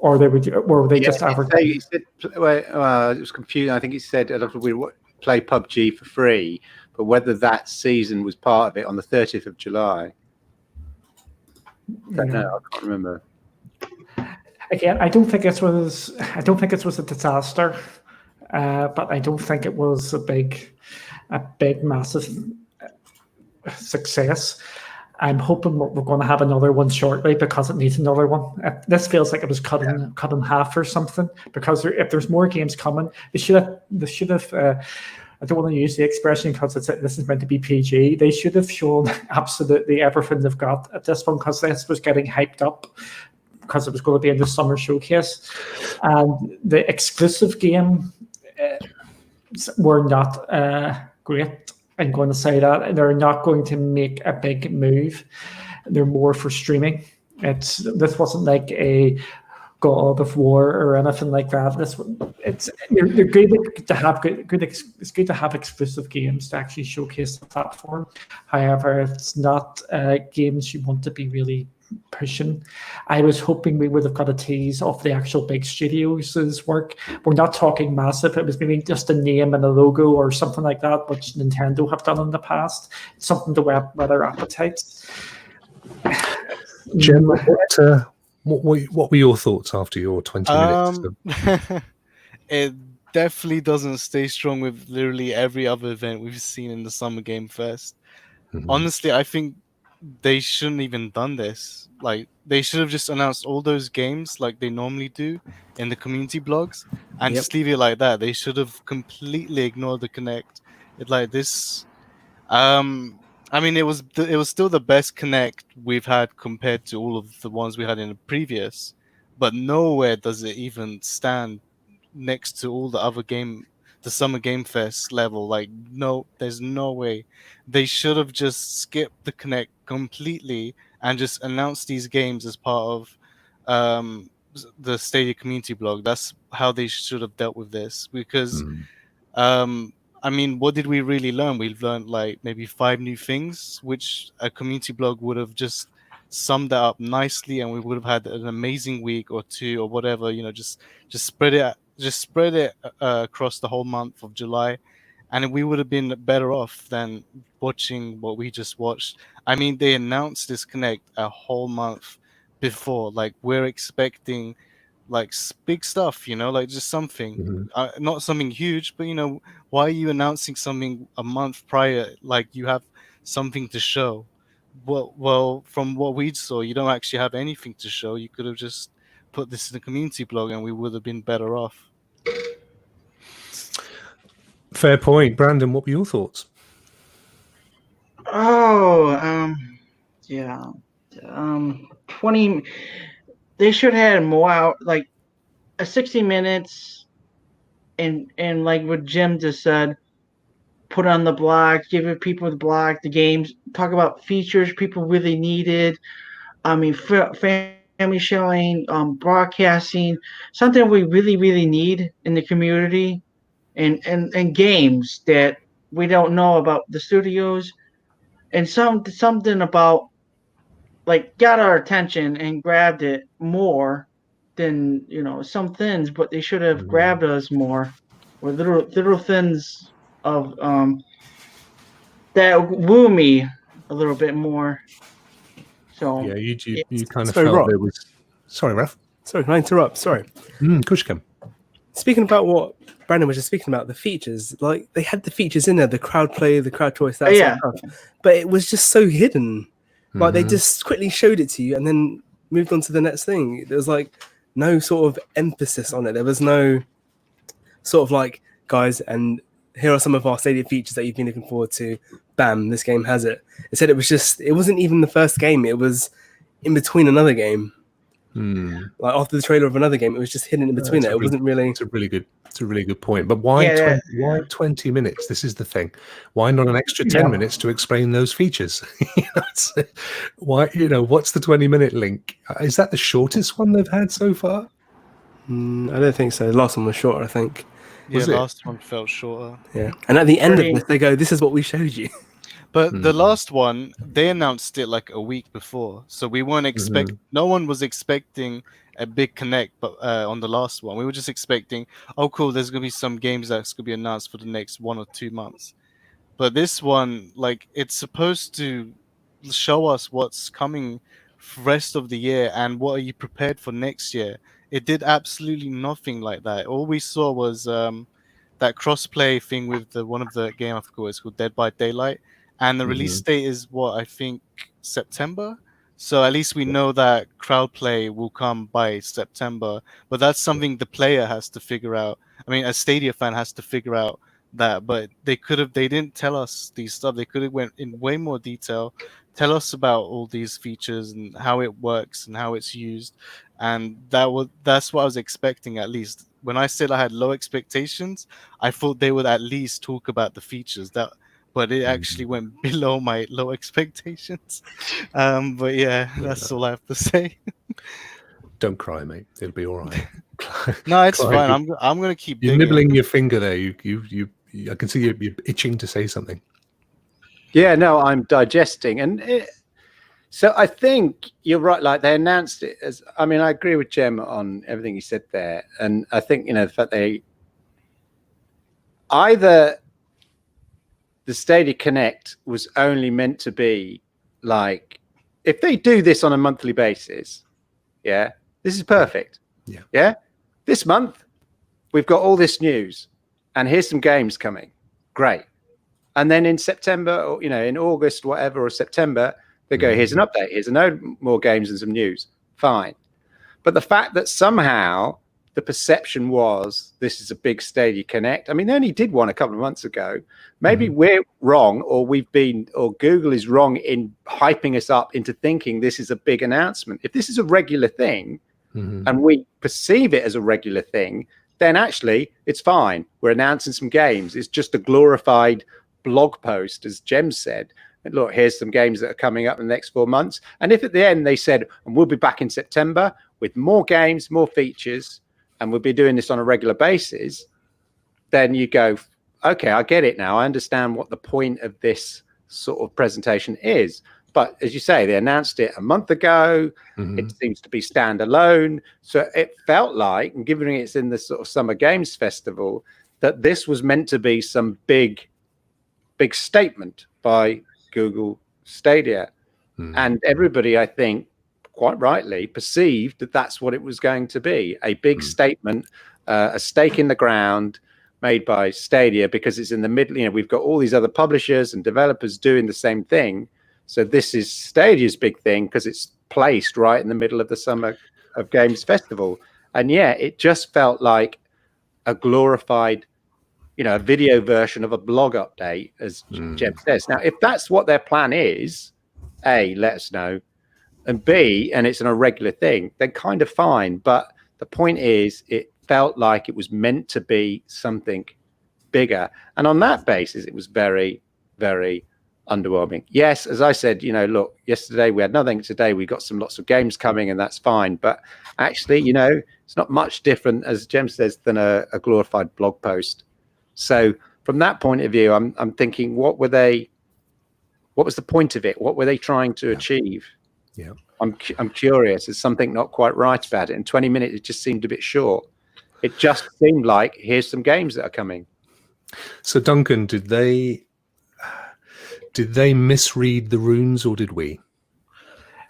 were they just advertising? It was confusing. I think it said we play PUBG for free, but whether that season was part of it on the 30th of July. I can't remember. Again, I don't think it was a disaster, but I don't think it was a big, massive success. I'm hoping we're going to have another one shortly because it needs another one. This feels like it was cut in half or something. Because if there's more games coming, they should have. I don't want to use the expression because this is meant to be PG. They should have shown absolutely everything they've got at this one because this was getting hyped up. Because it was going to be in the summer showcase, and the exclusive game were not great. I'm going to say that they're not going to make a big move. They're more for streaming. This wasn't like a God of War or anything like that. They're good to have it's good to have exclusive games to actually showcase the platform. However, it's not games you want to be really pushing. I was hoping we would have got a tease of the actual big studios' work. We're not talking massive. It was maybe just a name and a logo or something like that, which Nintendo have done in the past. It's something to whet their appetites. Jim, what were your thoughts after your 20 minutes? definitely doesn't stay strong with literally every other event we've seen in the Summer Game Fest. Honestly, I think they shouldn't even done this. Like, they should have just announced all those games like they normally do in the community blogs and Yep. just leave it like that. They should have completely ignored the Connect. It like this. I mean, it was still the best Connect we've had compared to all of the ones we had in the previous, but nowhere does it even stand next to all the other the Summer Game Fest level. Like, no, there's no way. They should have just skipped the Connect completely and just announced these games as part of the Stadia community blog. That's how they should have dealt with this, because I mean, what did we really learn? We've learned like maybe 5 new things, which a community blog would have just summed that up nicely, and we would have had an amazing week or 2 or whatever. You know, just spread it across the whole month of July, and we would have been better off than watching what we just watched. I mean, they announced this Connect a whole month before. Like, we're expecting like big stuff, you know, like just something, not something huge, but you know, why are you announcing something a month prior? Like, you have something to show. Well, from what we saw, you don't actually have anything to show. You could have just put this in the community blog, and we would have been better off. Fair point, Brandon. What were your thoughts? Oh, yeah, 20. They should have had more out, like a 60 minutes, and like what Jim just said, put on the blog, give it people the blog, the games, talk about features people really needed. I mean, family showing, broadcasting, something we really need in the community, and games that we don't know about the studios, and something about, like, got our attention and grabbed it more than, you know, some things, but they should have grabbed us more with little things of that woo me a little bit more. So yeah, you kind of Sorry, felt Rokk. there was. Sorry, Raph. Sorry, can I interrupt? Sorry. Kushkan. Speaking about what Brandon was just speaking about, the features, like they had the features in there, the crowd play, the crowd choice, that sort of stuff. But it was just so hidden. Like they just quickly showed it to you and then moved on to the next thing. There was like no sort of emphasis on it. There was no sort of like, guys, and here are some of our Stadia features that you've been looking forward to. Bam, this game has it. It said it was just, it wasn't even the first game. It was in between another game. Like after the trailer of another game, it was just hidden in between it. It wasn't really. It's a really good point. But why 20 minutes? This is the thing. Why not an extra 10 minutes to explain those features? Why? You know, what's the 20-minute link? Is that the shortest one they've had so far? I don't think so. The last one was shorter, I think. Yeah, last one felt shorter. Yeah, and at the end of this, they go, "This is what we showed you." But the last one, they announced it like a week before, so we weren't no one was expecting a big Connect. But on the last one, we were just expecting, oh, cool, there's gonna be some games that's gonna be announced for the next 1 or 2 months. But this one, like, it's supposed to show us what's coming rest of the year and what are you prepared for next year. It did absolutely nothing like that. All we saw was that crossplay thing with one of the game, I forgot what it's called, Dead by Daylight. And the release date is what, I think September. So at least we know that crowd play will come by September. But that's something the player has to figure out. I mean, a Stadia fan has to figure out that. But they didn't tell us these stuff. They could have went in way more detail, tell us about all these features and how it works and how it's used. And that's what I was expecting, at least. When I said I had low expectations, I thought they would at least talk about the features. But it actually went below my low expectations. But yeah, that's all I have to say. Don't cry, mate. It'll be all right. No, it's fine. I'm gonna keep. You're digging. nibbling your finger there. You. I can see you're itching to say something. Yeah, no, I'm digesting, so I think you're right. Like, they announced it as. I mean, I agree with Jem on everything he said there, and I think, you know, the fact they either. The Stadia Connect was only meant to be like, if they do this on a monthly basis, this is perfect. Yeah. This month, we've got all this news, and here's some games coming. Great. And then in September, or in August, whatever, or September, they go, here's an update. Here's more games and some news. Fine. But the fact that somehow the perception was this is a big Stadia Connect. I mean, they only did one a couple of months ago. Maybe we're wrong, or Google is wrong in hyping us up into thinking this is a big announcement. If this is a regular thing, and we perceive it as a regular thing, then actually it's fine. We're announcing some games. It's just a glorified blog post, as Jem said. And look, here's some games that are coming up in the next 4 months. And if at the end they said, and we'll be back in September with more games, more features, and we'll be doing this on a regular basis, then you go, okay, I get it now. I understand what the point of this sort of presentation is. But as you say, they announced it a month ago. It seems to be standalone. So it felt like, and given it's in the sort of Summer Games Festival, that this was meant to be some big statement by Google Stadia. And everybody, I think, quite rightly perceived that that's what it was going to be, a big statement, a stake in the ground made by Stadia, because it's in the middle. We've got all these other publishers and developers doing the same thing. So this is Stadia's big thing because it's placed right in the middle of the Summer of Games Festival. And yeah, it just felt like a glorified, a video version of a blog update, as Jem says. Now, if that's what their plan is, A, let us know, and B, and it's an irregular thing, then kind of fine. But the point is, it felt like it was meant to be something bigger. And on that basis, it was very, very underwhelming. Yes, as I said, look, yesterday we had nothing. Today we got lots of games coming, and that's fine. But actually, it's not much different, as Jem says, than a glorified blog post. So from that point of view, I'm thinking, what was the point of it? What were they trying to achieve? Yeah, I'm curious. There's something not quite right about it. In 20 minutes, it just seemed a bit short. It just seemed like, here's some games that are coming. So Duncan, did they misread the runes, or did we?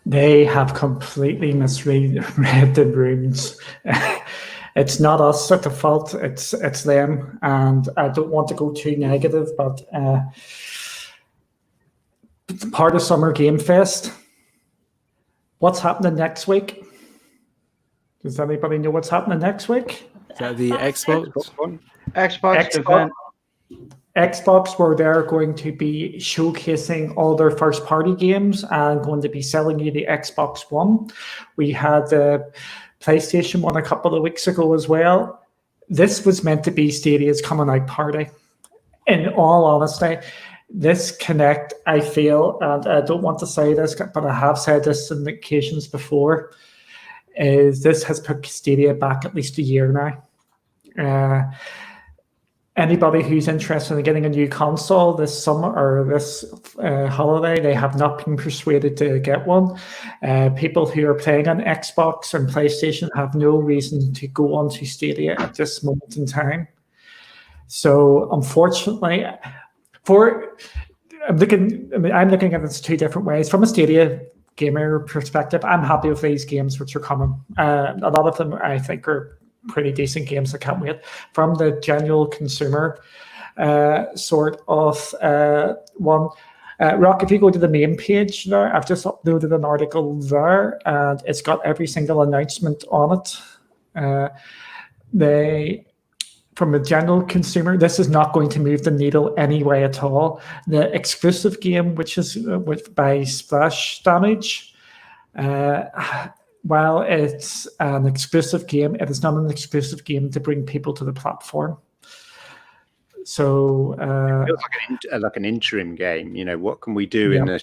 They have completely misread the runes. It's not us at the fault. It's them. And I don't want to go too negative, but part of Summer Game Fest. What's happening next week? Does anybody know what's happening next week? Is that the Xbox one? Xbox event. Xbox, where they're going to be showcasing all their first-party games and going to be selling you the Xbox One. We had the PlayStation one a couple of weeks ago as well. This was meant to be Stadia's coming out party. In all honesty, this Connect, I feel, and I don't want to say this, but I have said this on occasions before, is this has put Stadia back at least a year now. Anybody who's interested in getting a new console this summer or this holiday, they have not been persuaded to get one. People who are playing on Xbox and PlayStation have no reason to go onto Stadia at this moment in time. So unfortunately, I'm looking at this two different ways. From a Stadia gamer perspective, I'm happy with these games which are coming. A lot of them I think are pretty decent games. I can't wait. From the general consumer sort of one, Rokk, if you go to the main page there, I've just uploaded an article there, and it's got every single announcement on it. From a general consumer, this is not going to move the needle anyway at all. The exclusive game, which is by Splash Damage, while it's an exclusive game, it is not an exclusive game to bring people to the platform. So it feels like an interim game. What can we do in a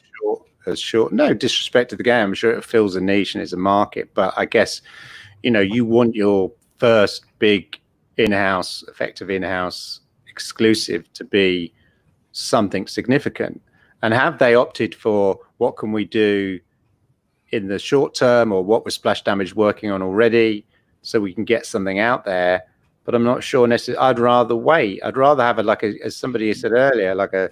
short? No disrespect to the game, I'm sure it fills a niche and it's a market. But I guess you want your first big effective in-house exclusive to be something significant. And have they opted for what can we do in the short term, or what was Splash Damage working on already, so we can get something out there? But I'm not sure necessarily. I'd rather wait. I'd rather have as somebody said earlier, like a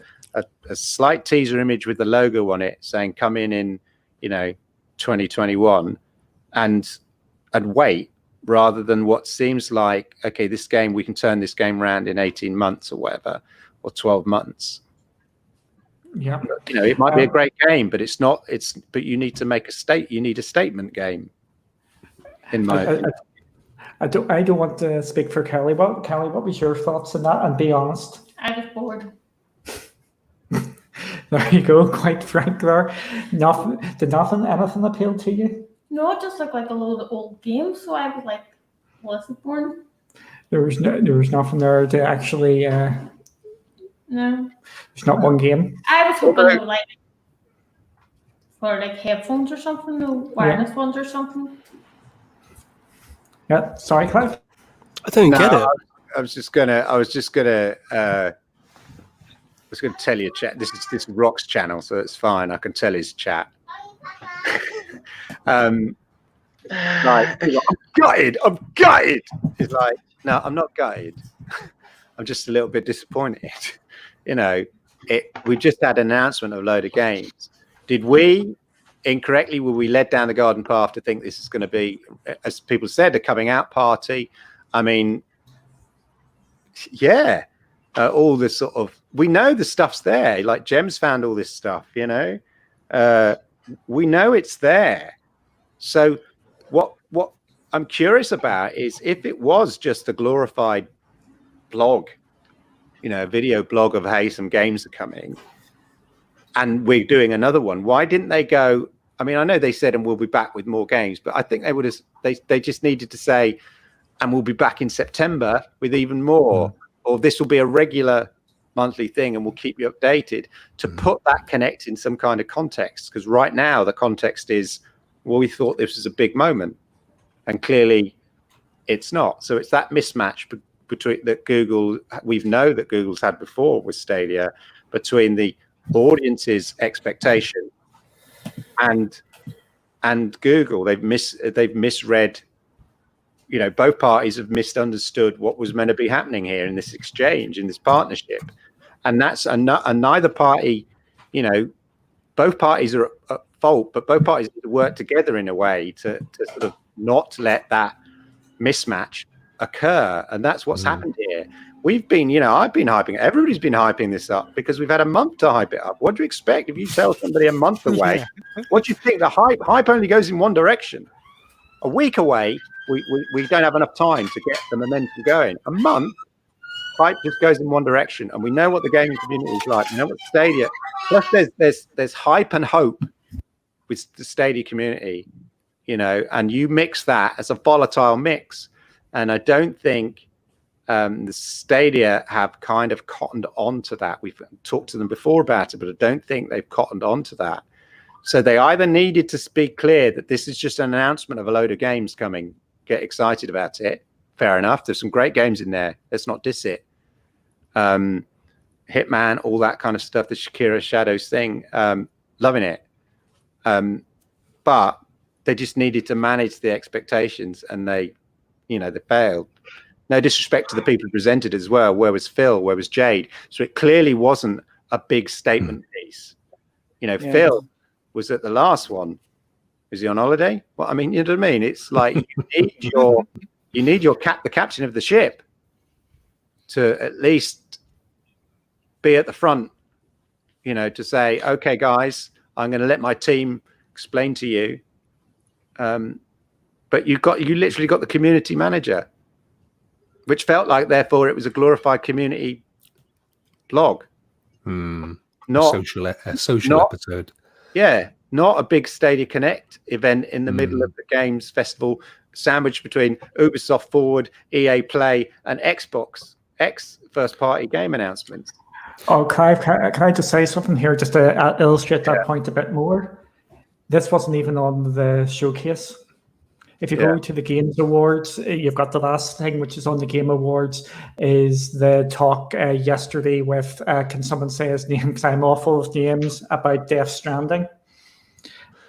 slight teaser image with the logo on it saying come in 2021, and wait rather than what seems like, okay, this game, we can turn this game around in 18 months or whatever, or 12 months. Yeah. You know, it might be a great game, but it's not. But you need to make you need a statement game. In my opinion. I don't want to speak for Kelly, but Kelly, what was your thoughts on that? And be honest. I was bored. There you go, quite frank there. Anything appeal to you? No, it just looked like a load of old games, so I was like, well, this is boring. There was nothing there to actually. No. There's not one game. I was hoping for like headphones or something, no wireless ones or something. Yeah, sorry, Clive. I don't get it. I was just gonna tell you, chat. This is Rokk's channel, so it's fine. I can tell his chat. I'm gutted. I'm gutted. He's like, no, I'm not gutted. I'm just a little bit disappointed. You know, we just had an announcement of a load of games. Did we incorrectly, were we led down the garden path to think this is going to be, as people said, a coming out party? I mean, yeah, all this sort of, we know the stuff's there. Like Jem's found all this stuff, you know. We know it's there. So what I'm curious about is if it was just a glorified blog, you know, a video blog of, hey, some games are coming and we're doing another one, why didn't they go? I mean, I know they said, and we'll be back with more games, but I think they would have, they just needed to say, and we'll be back in September with even more, or this will be a regular monthly thing and we'll keep you updated, to put that Connect in some kind of context. Because right now the context is, well, we thought this was a big moment and clearly it's not. So it's that mismatch between that we know that Google's had before with Stadia, between the audience's expectation and Google. They've misread, you know, both parties have misunderstood what was meant to be happening here in this exchange, in this partnership. And that's and neither party, you know, both parties are at fault, but both parties need to work together in a way to sort of not let that mismatch occur. And that's what's happened here. We've been, you know, I've been hyping, everybody's been hyping this up because we've had a month to hype it up. What do you expect if you tell somebody a month away? What do you think? The hype only goes in one direction. A week away, we don't have enough time to get the momentum going. A month, hype just goes in one direction, and we know what the gaming community is like. We know what Stadia. Plus, there's hype and hope with the Stadia community, you know, and you mix that as a volatile mix. And I don't think the Stadia have kind of cottoned onto that. We've talked to them before about it, but I don't think they've cottoned onto that. So they either needed to speak clear that this is just an announcement of a load of games coming, get excited about it. Fair enough. There's some great games in there. Let's not diss it. Hitman, all that kind of stuff, the Shakira Shadows thing, loving it. But they just needed to manage the expectations, and they failed. No disrespect to the people who presented as well. Where was Phil? Where was Jade? So it clearly wasn't a big statement piece. You know, yeah. Phil was at the last one. Is he on holiday? Well, I mean, you know what I mean? It's like you need the captain of the ship to at least be at the front, you know, to say, okay, guys, I'm going to let my team explain to you. But you literally got the community manager, which felt like, therefore, it was a glorified community blog. Not a social episode. Yeah, not a big Stadia Connect event in the middle of the games festival, sandwiched between Ubisoft Forward, EA Play, and Xbox X first-party game announcements. Oh, Clive, can I just say something here just to illustrate that point a bit more? This wasn't even on the showcase. If you go to the Games Awards, you've got the last thing, which is on the Game Awards, is the talk yesterday with, can someone say his name, because I'm awful with names, about Death Stranding.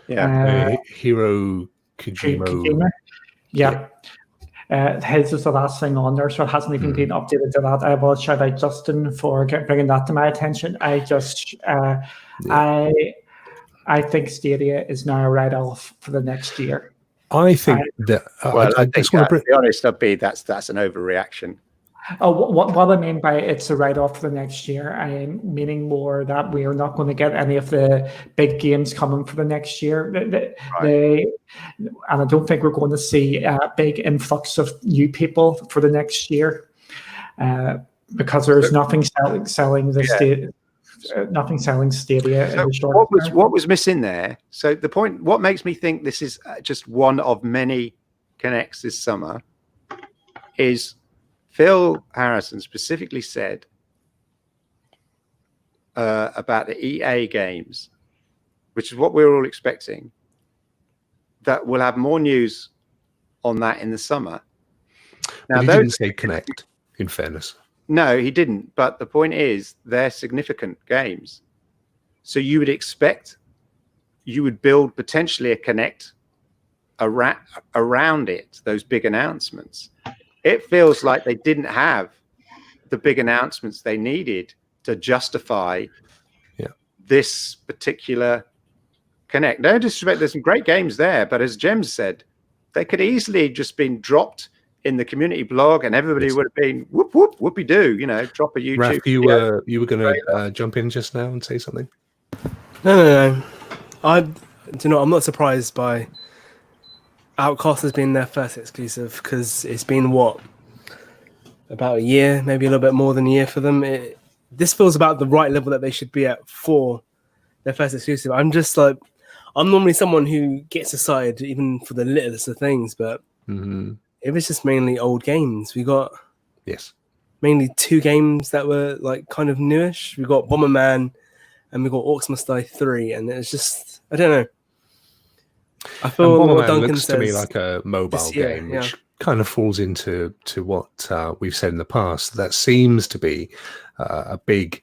Yeah, Hiro Kojima. Yeah. His is the last thing on there, so it hasn't even been updated to that. I will shout out Justin for bringing that to my attention. I think Stadia is now a write-off for the next year. I think that Well, I I just think, want to to be honest, that's an overreaction. Oh, what I mean by it's a write-off for the next year, I am meaning more that we are not going to get any of the big games coming for the next year. And I don't think we're going to see a big influx of new people for the next year, because there's nothing selling nothing selling Stadia in the short term. What was missing there? So the point, what makes me think this is just one of many Connects this summer, is Phil Harrison specifically said about the EA games, which is what we're all expecting, that we'll have more news on that in the summer. Now, he didn't say Connect, in fairness. No, he didn't. But the point is, they're significant games. So you would expect, you would build potentially a Connect around it, those big announcements. It feels like they didn't have the big announcements they needed to justify this particular Connect. No disrespect, there's some great games there, but as Jem said, they could easily just been dropped in the community blog, and everybody would have been whoop whoop whoopie doo, you know, drop a YouTube. Raph, you were going to jump in just now and say something. No. I'm not surprised by Outcast has been their first exclusive, because it's been about a year, maybe a little bit more than a year for them. This feels about the right level that they should be at for their first exclusive. I'm normally someone who gets aside even for the littlest of things, but it was just mainly old games. We got mainly 2 games that were like kind of newish. We got Bomberman and we got Orcs Must Die 3, and it's just, I don't know. I feel what Duncan looks says to me like a mobile game, which kind of falls into what we've said in the past. That seems to be a big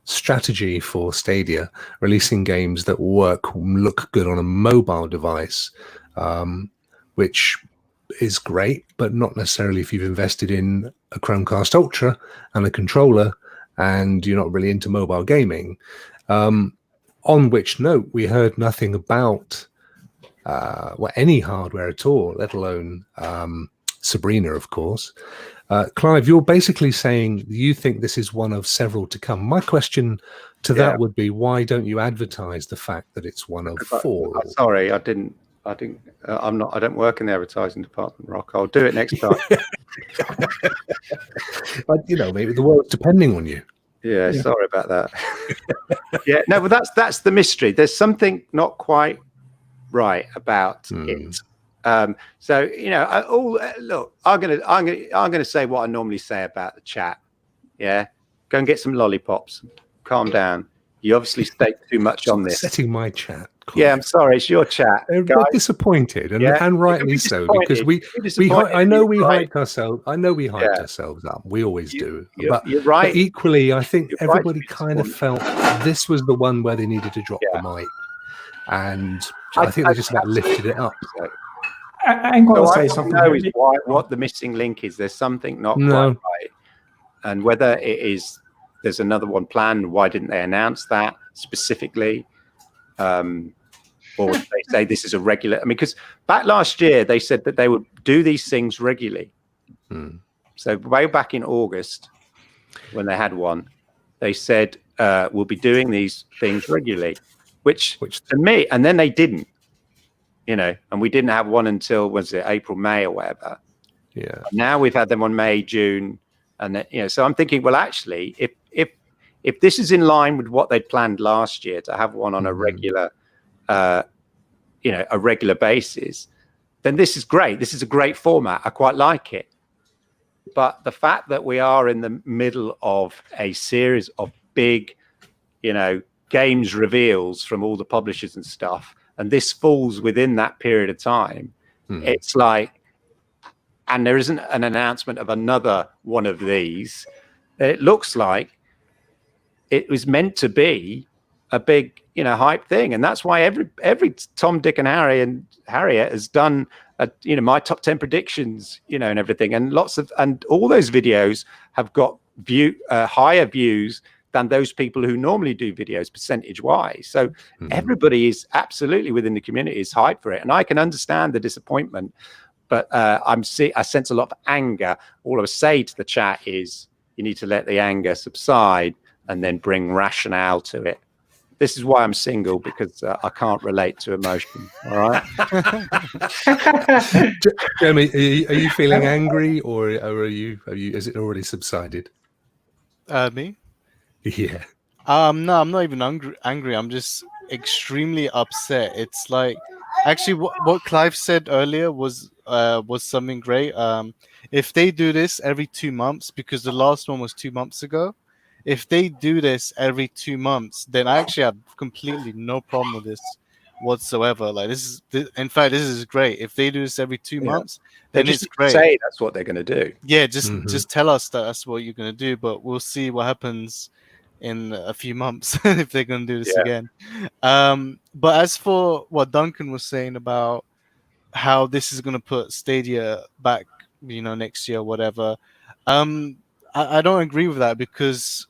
strategy for Stadia, releasing games that look good on a mobile device, which is great, but not necessarily if you've invested in a Chromecast Ultra and a controller and you're not really into mobile gaming. On which note, we heard nothing about any hardware at all, let alone Sabrina, of course. Clive, you're basically saying you think this is one of several to come. My question to that would be, why don't you advertise the fact that it's one of 4? Sorry, I don't work in the advertising department, Rokk. I'll do it next time. But maybe the world's depending on you. Yeah, sorry about that. No, but that's the mystery. There's something not quite right about it. So look, I'm gonna say what I normally say about the chat. Yeah, go and get some lollipops. Calm down. You obviously staked too much on this. Setting my chat. Yeah, I'm sorry. It's your chat. They're disappointed, and rightly so, because I know we hyped ourselves. I know we hyped ourselves up. We always do. You're right. But equally, I think everybody kind of felt this was the one where they needed to drop the mic, and I think they just about lifted it up. I'm going to say something. I don't know what the missing link is. There's something not quite right, and whether it is there's another one planned. Why didn't they announce that specifically? Or they say this is a regular. I mean, because back last year they said that they would do these things regularly. So way back in August, when they had one, they said we'll be doing these things regularly, which to me, and then they didn't. And we didn't have one until April, May, or whatever. Yeah. Now we've had them on May, June, and then, so I'm thinking, well, actually, if this is in line with what they planned last year to have one on a regular, a regular basis, then this is great. This is a great format. I quite like it. But the fact that we are in the middle of a series of big, games reveals from all the publishers and stuff, and this falls within that period of time, it's like, and there isn't an announcement of another one of these. It looks like it was meant to be a big, hype thing, and that's why every Tom, Dick, and Harriet has done, my top 10 predictions, and everything, and all those videos have got higher views than those people who normally do videos percentage-wise. So everybody is absolutely within the community is hyped for it, and I can understand the disappointment. But I sense a lot of anger. All I would say to the chat is you need to let the anger subside and then bring rationale to it. This is why I'm single, because I can't relate to emotion. All right. Jeremy, are you feeling angry, or are you? Is it already subsided? Me? Yeah. No, I'm not even angry. I'm just extremely upset. It's like, actually, what Clive said earlier was something great. If they do this every 2 months, because the last one was 2 months ago, if they do this every 2 months, then I actually have completely no problem with this whatsoever. Like, in fact, this is great. If they do this every 2 months, then it's great. Say that's what they're going to do. Yeah, just tell us that that's what you're going to do, but we'll see what happens in a few months if they're going to do this again. But as for what Duncan was saying about how this is going to put Stadia back, next year, whatever, I don't agree with that, because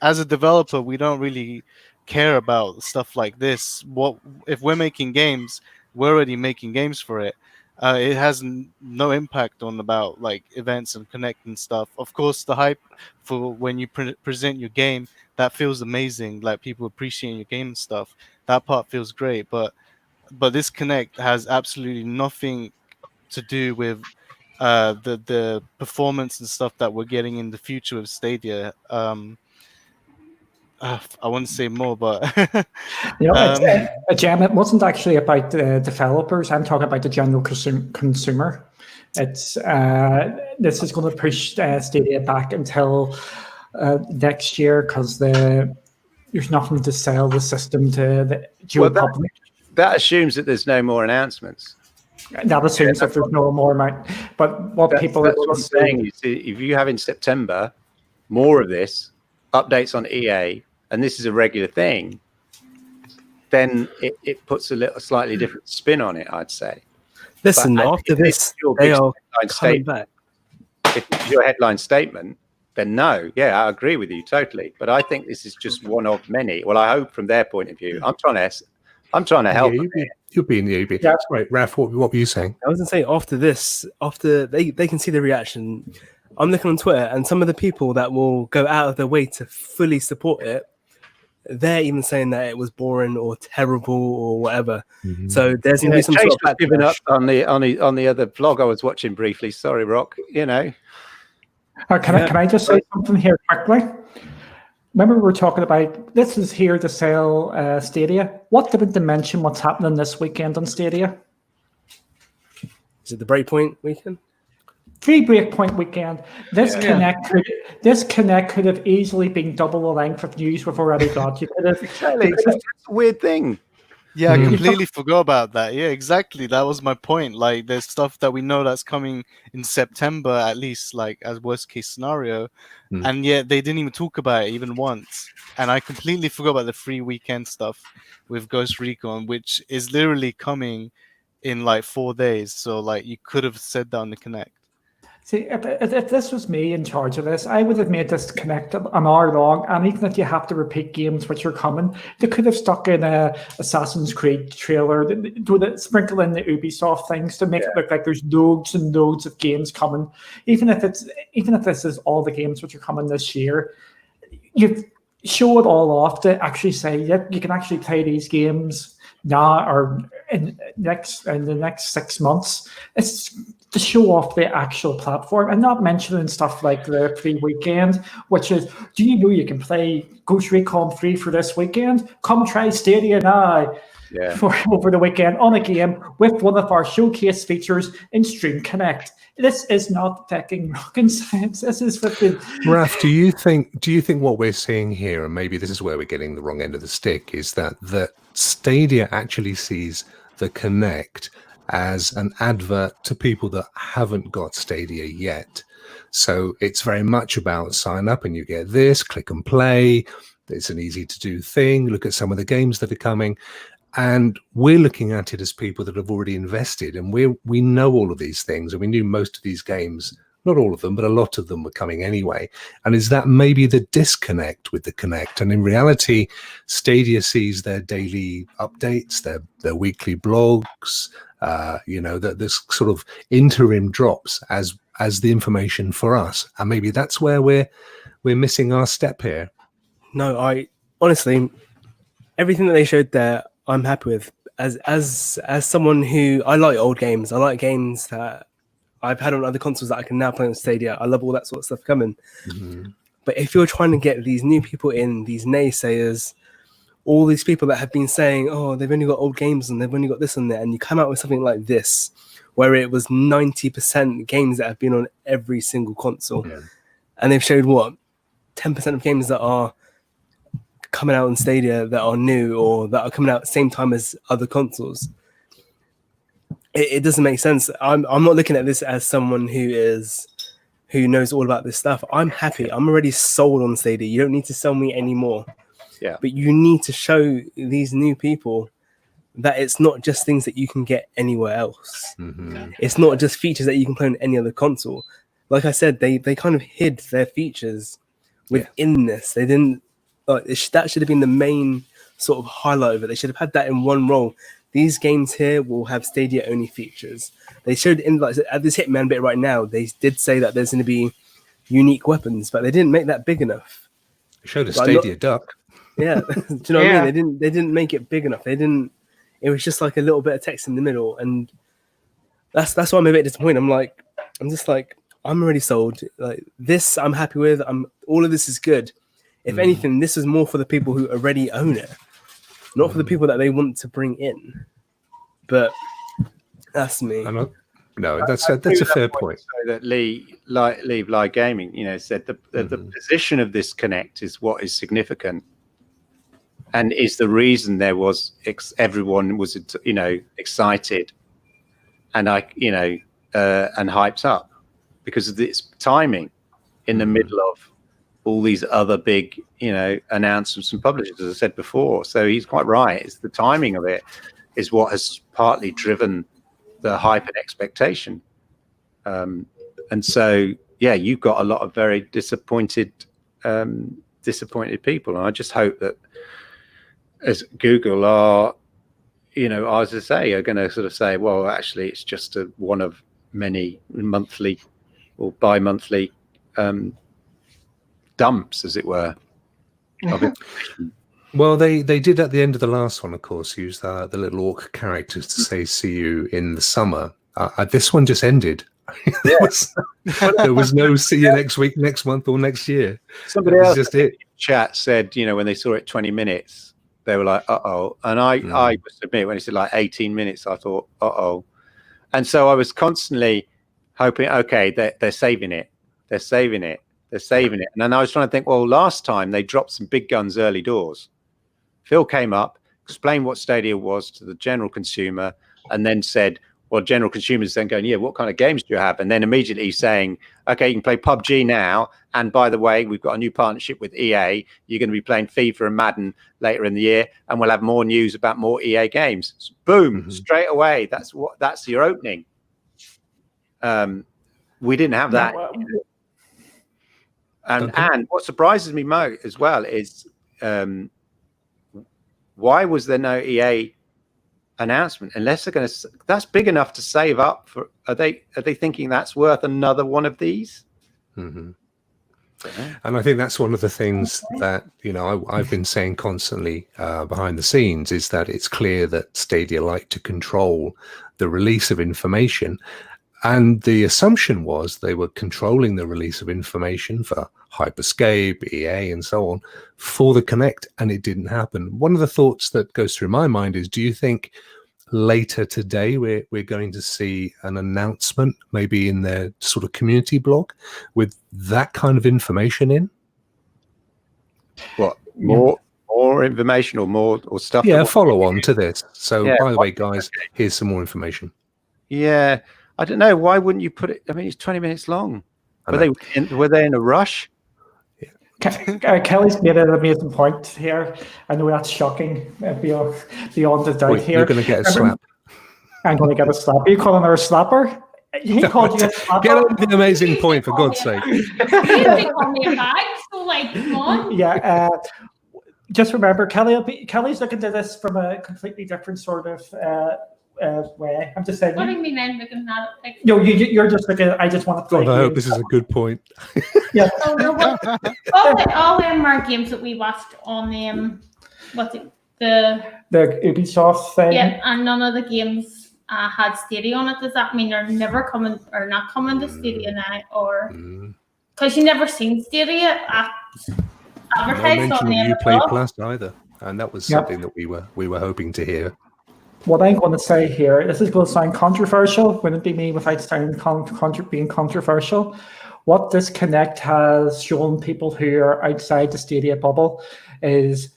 as a developer, we don't really care about stuff like this. What if we're making games? We're already making games for it. It has no impact on about like events and Connect and stuff. Of course, the hype for when you present your game, that feels amazing. Like, people appreciating your game and stuff. That part feels great. But this Connect has absolutely nothing to do with the performance and stuff that we're getting in the future with Stadia. I want to say more, but Jam, it wasn't actually about the developers. I'm talking about the general consumer. It's this is going to push Stadia back until next year, because there's nothing to sell the system to the general public. That assumes that there's no more announcements. That assumes that there's no more amount. But what people are what I'm saying is, if you have in September more of this, updates on EA, and this is a regular thing, then it puts a slightly different spin on it, I'd say. Listen, after this, they are coming back. If it's your headline statement, then no. Yeah, I agree with you totally. But I think this is just one of many. Well, I hope from their point of view. I'm trying to help. You're being the OB. That's right. Raph, what were you saying? I was going to say, after this, after they can see the reaction, I'm looking on Twitter, and some of the people that will go out of their way to fully support it, they're even saying that it was boring or terrible or whatever. So there's going to be some sort of giving up on the other vlog I was watching briefly. Sorry, Rokk. Can I just say something here quickly? Remember, we were talking about this is here to sell Stadia. What did it mention? What's happening this weekend on Stadia? Is it the Breakpoint weekend? Free Breakpoint weekend. This Connect could have easily been double the length of news we've already got. You could have. It's a weird thing. Yeah, I completely forgot about that. Yeah, exactly. That was my point. Like, there's stuff that we know that's coming in September, at least, like, as worst case scenario. And yet they didn't even talk about it even once. And I completely forgot about the free weekend stuff with Ghost Recon, which is literally coming in like 4 days. So, like, you could have said that on the Connect. See, if this was me in charge of this, I would have made this Connect an hour long, and even if you have to repeat games which are coming, they could have stuck in a Assassin's Creed trailer, sprinkle in the Ubisoft things to make it look like there's loads and loads of games coming. Even if this is all the games which are coming this year, you show it all off to actually say, yep, you can actually play these games now or in the next 6 months. It's to show off the actual platform and not mentioning stuff like the free weekend, which is, do you know you can play Ghost Recon free for this weekend? Come try Stadia now for over the weekend on a game with one of our showcase features in Stream Connect. This is not fucking rocket science. This is fucking. Raph, do you think what we're seeing here, and maybe this is where we're getting the wrong end of the stick, is that Stadia actually sees the Connect as an advert to people that haven't got Stadia yet? So it's very much about sign up and you get this, click and play. It's an easy to do thing. Look at some of the games that are coming. And we're looking at it as people that have already invested, and we know all of these things, and we knew most of these games not all of them, but a lot of them were coming anyway. And is that maybe the disconnect with the Connect? And in reality, Stadia sees their daily updates, their weekly blogs, that this sort of interim drops as the information for us. And maybe that's where we're missing our step here. No, I honestly, everything that they showed there, I'm happy with. As someone who, I like old games. I like games that I've had on other consoles that I can now play on Stadia. I love all that sort of stuff coming. Mm-hmm. But if you're trying to get these new people in, these naysayers, all these people that have been saying, oh, they've only got old games and they've only got this and that, and you come out with something like this, where it was 90% games that have been on every single console. Yeah. And they've showed, 10% of games that are coming out on Stadia that are new or that are coming out at the same time as other consoles. It doesn't make sense. I'm not looking at this as someone who knows all about this stuff. I'm happy. I'm already sold on Stadia. You don't need to sell me anymore. Yeah. But you need to show these new people that it's not just things that you can get anywhere else. Mm-hmm. It's not just features that you can play on any other console. Like I said, they kind of hid their features within this. They didn't. That should have been the main sort of highlight of it. They should have had that in one role. These games here will have Stadia only features. They showed in at this Hitman bit right now. They did say that there's going to be unique weapons, but they didn't make that big enough. They showed a Stadia duck. Yeah, do you know what I mean? They didn't make it big enough. They didn't. It was just like a little bit of text in the middle, and that's why I'm a bit disappointed. I'm just like I'm already sold. Like this, I'm happy with. All of this is good. If anything, this is more for the people who already own it, not for the people that they want to bring in. But that's me. No, that's a fair point. So that Live Gaming, said the position of this Connect is what is significant, and is the reason there was everyone was excited, and and hyped up because of its timing in the middle of all these other big, announcements and publishers, as I said before. So he's quite right. It's the timing of it is what has partly driven the hype and expectation. And so, you've got a lot of very disappointed people. And I just hope that as Google are, as I say, are going to sort of say, well, actually, it's just one of many monthly or bi-monthly dumps, as it were, of information. Well, they did at the end of the last one, of course, use the little Rokk characters to say "see you in the summer." This one just ended. There was no "see you next week, next month, or next year." Somebody else just in chat said, when they saw it 20 minutes, they were like, "Uh-oh," and I must admit, when it said like 18 minutes, I thought, "Uh-oh," and so I was constantly hoping, okay, they're saving it, they're saving it. And then I was trying to think, well, last time they dropped some big guns early doors. Phil came up, explained what Stadia was to the general consumer, and then said, well, general consumers then going, what kind of games do you have? And then immediately saying, okay, you can play PUBG now. And by the way, we've got a new partnership with EA. You're going to be playing FIFA and Madden later in the year, and we'll have more news about more EA games. So boom, straight away. That's your opening. We didn't have that. And what surprises me most as well is why was there no EA announcement? Unless they're going to, that's big enough to save up for. Are they thinking that's worth another one of these? Mm-hmm. And I think that's one of the things that I've been saying constantly behind the scenes is that it's clear that Stadia like to control the release of information. And the assumption was they were controlling the release of information for Hyperscape, EA, and so on for the Connect, and it didn't happen. One of the thoughts that goes through my mind is, do you think later today we're going to see an announcement, maybe in their sort of community blog, with that kind of information in? What, more information or more or stuff? Yeah, follow on to this. So, by the way, guys, here's some more information. Yeah. I don't know. Why wouldn't you put it? I mean, it's 20 minutes long. Were they in a rush? Kelly's made an amazing point here. I know that's shocking beyond the doubt here. You're going to get a slap. I'm going to get a slap. Are you calling her a slapper? He called you. Get on the amazing point, for God's sake. You didn't call me a bag, so like, come on. Yeah. Just remember, Kelly's looking at this from a completely different sort of way. I'm just saying. What do you mean I'm looking at it? Like, No, you're just looking. I just want to play. God, I hope games. this is a good point. Yeah. oh, no, all them are games that we watched on the Ubisoft thing. yeah, and none of the games had Stadia on it. Does that mean they're never coming or not coming to Stadia now, or because you never seen Stadia No advertised on mention the of Uplay blog? Plus either, and that was something that we were hoping to hear. What I'm going to say here, this is going to sound controversial. Wouldn't be me without sounding being controversial. What this Connect has shown people who are outside the Stadia bubble is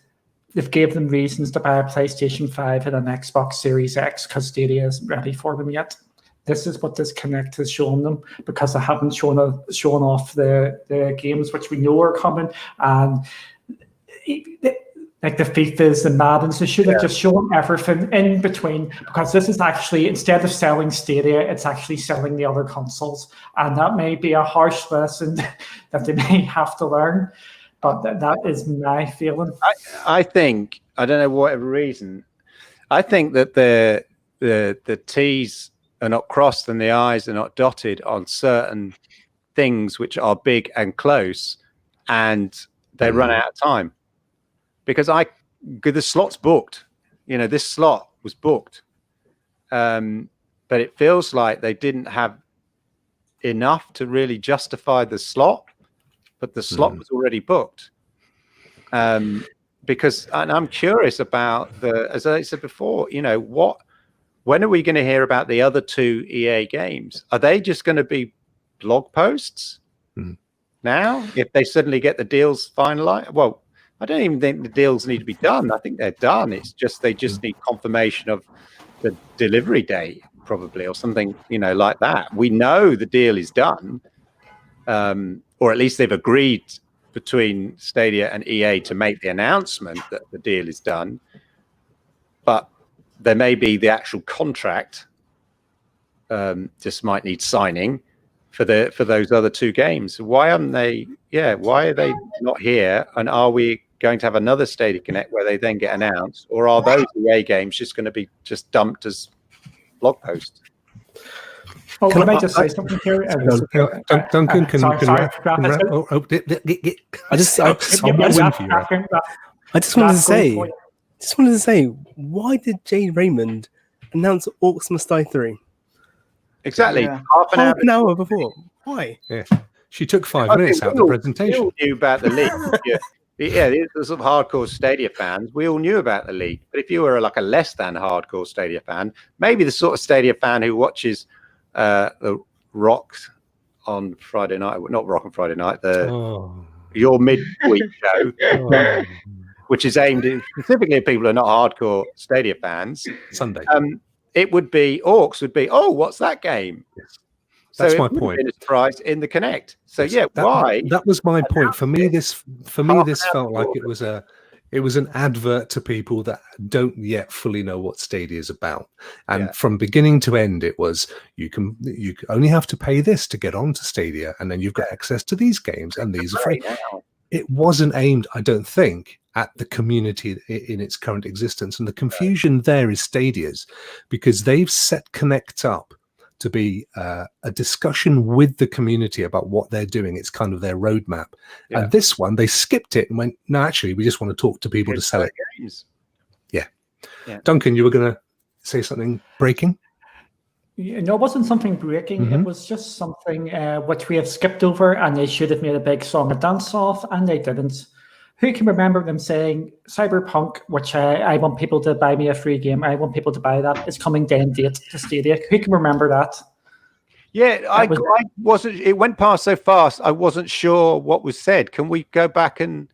they've gave them reasons to buy a PlayStation 5 and an Xbox Series X because Stadia isn't ready for them yet. This is what this Connect has shown them because they haven't shown off the games which we know are coming, and like the FIFAs and Maddens, they should have just shown everything in between, because this is actually, instead of selling Stadia, it's actually selling the other consoles, and that may be a harsh lesson that they may have to learn, but that is my feeling. I think, I don't know whatever reason, I think that the T's are not crossed and the I's are not dotted on certain things which are big and close, and they run out of time. Because the slot's booked, this slot was booked, but it feels like they didn't have enough to really justify the slot, but the slot was already booked. And I'm curious about as I said before, when are we going to hear about the other 2 EA games? Are they just going to be blog posts now if they suddenly get the deals finalized? Well, I don't even think the deals need to be done. I think they're done. It's just they just need confirmation of the delivery date, probably, or something, like that. We know the deal is done, or at least they've agreed between Stadia and EA to make the announcement that the deal is done. But there may be the actual contract just might need signing for those other 2 games. Why aren't they? Yeah, why are they not here? And are we going to have another Stadia Connect where they then get announced, or are those EA games just going to be just dumped as blog posts? Oh, can I just say something here? Duncan, can I just wanted to say, why did Jade Raymond announce Orcs Must Die 3? Exactly. Yeah. Half an hour before. Why? Yeah. She took 5 minutes out of the presentation. We all knew about the leak. Yeah, the sort of hardcore Stadia fans, we all knew about the leak. But if you were like a less than hardcore Stadia fan, maybe the sort of Stadia fan who watches the Rokk on Friday night, not Rokk on Friday night, your midweek show, which is aimed specifically at people who are not hardcore Stadia fans. Sunday. Orcs would be, oh, what's that game? Yes. That's my point. Been a surprise in the Connect. So why? That was my point. For me, this felt like it was an advert to people that don't yet fully know what Stadia is about. And from beginning to end, it was you only have to pay this to get onto Stadia, and then you've got access to these games, and these are free. It wasn't aimed, I don't think, at the community in its current existence. And the confusion there is Stadia's, because they've set Connect up to be a discussion with the community about what they're doing. It's kind of their roadmap. Yeah. And this one, they skipped it and went, no, actually, we just want to talk to people to sell it. Yeah. Duncan, you were going to say something breaking? No, it wasn't something breaking. It was just something which we have skipped over, and they should have made a big song and dance off, and they didn't. Who can remember them saying Cyberpunk, which I want people to buy me a free game, I want people to buy that, is coming down date to Stadia? Who can remember that? Yeah, I wasn't. It went past so fast. I wasn't sure what was said. Can we go back and?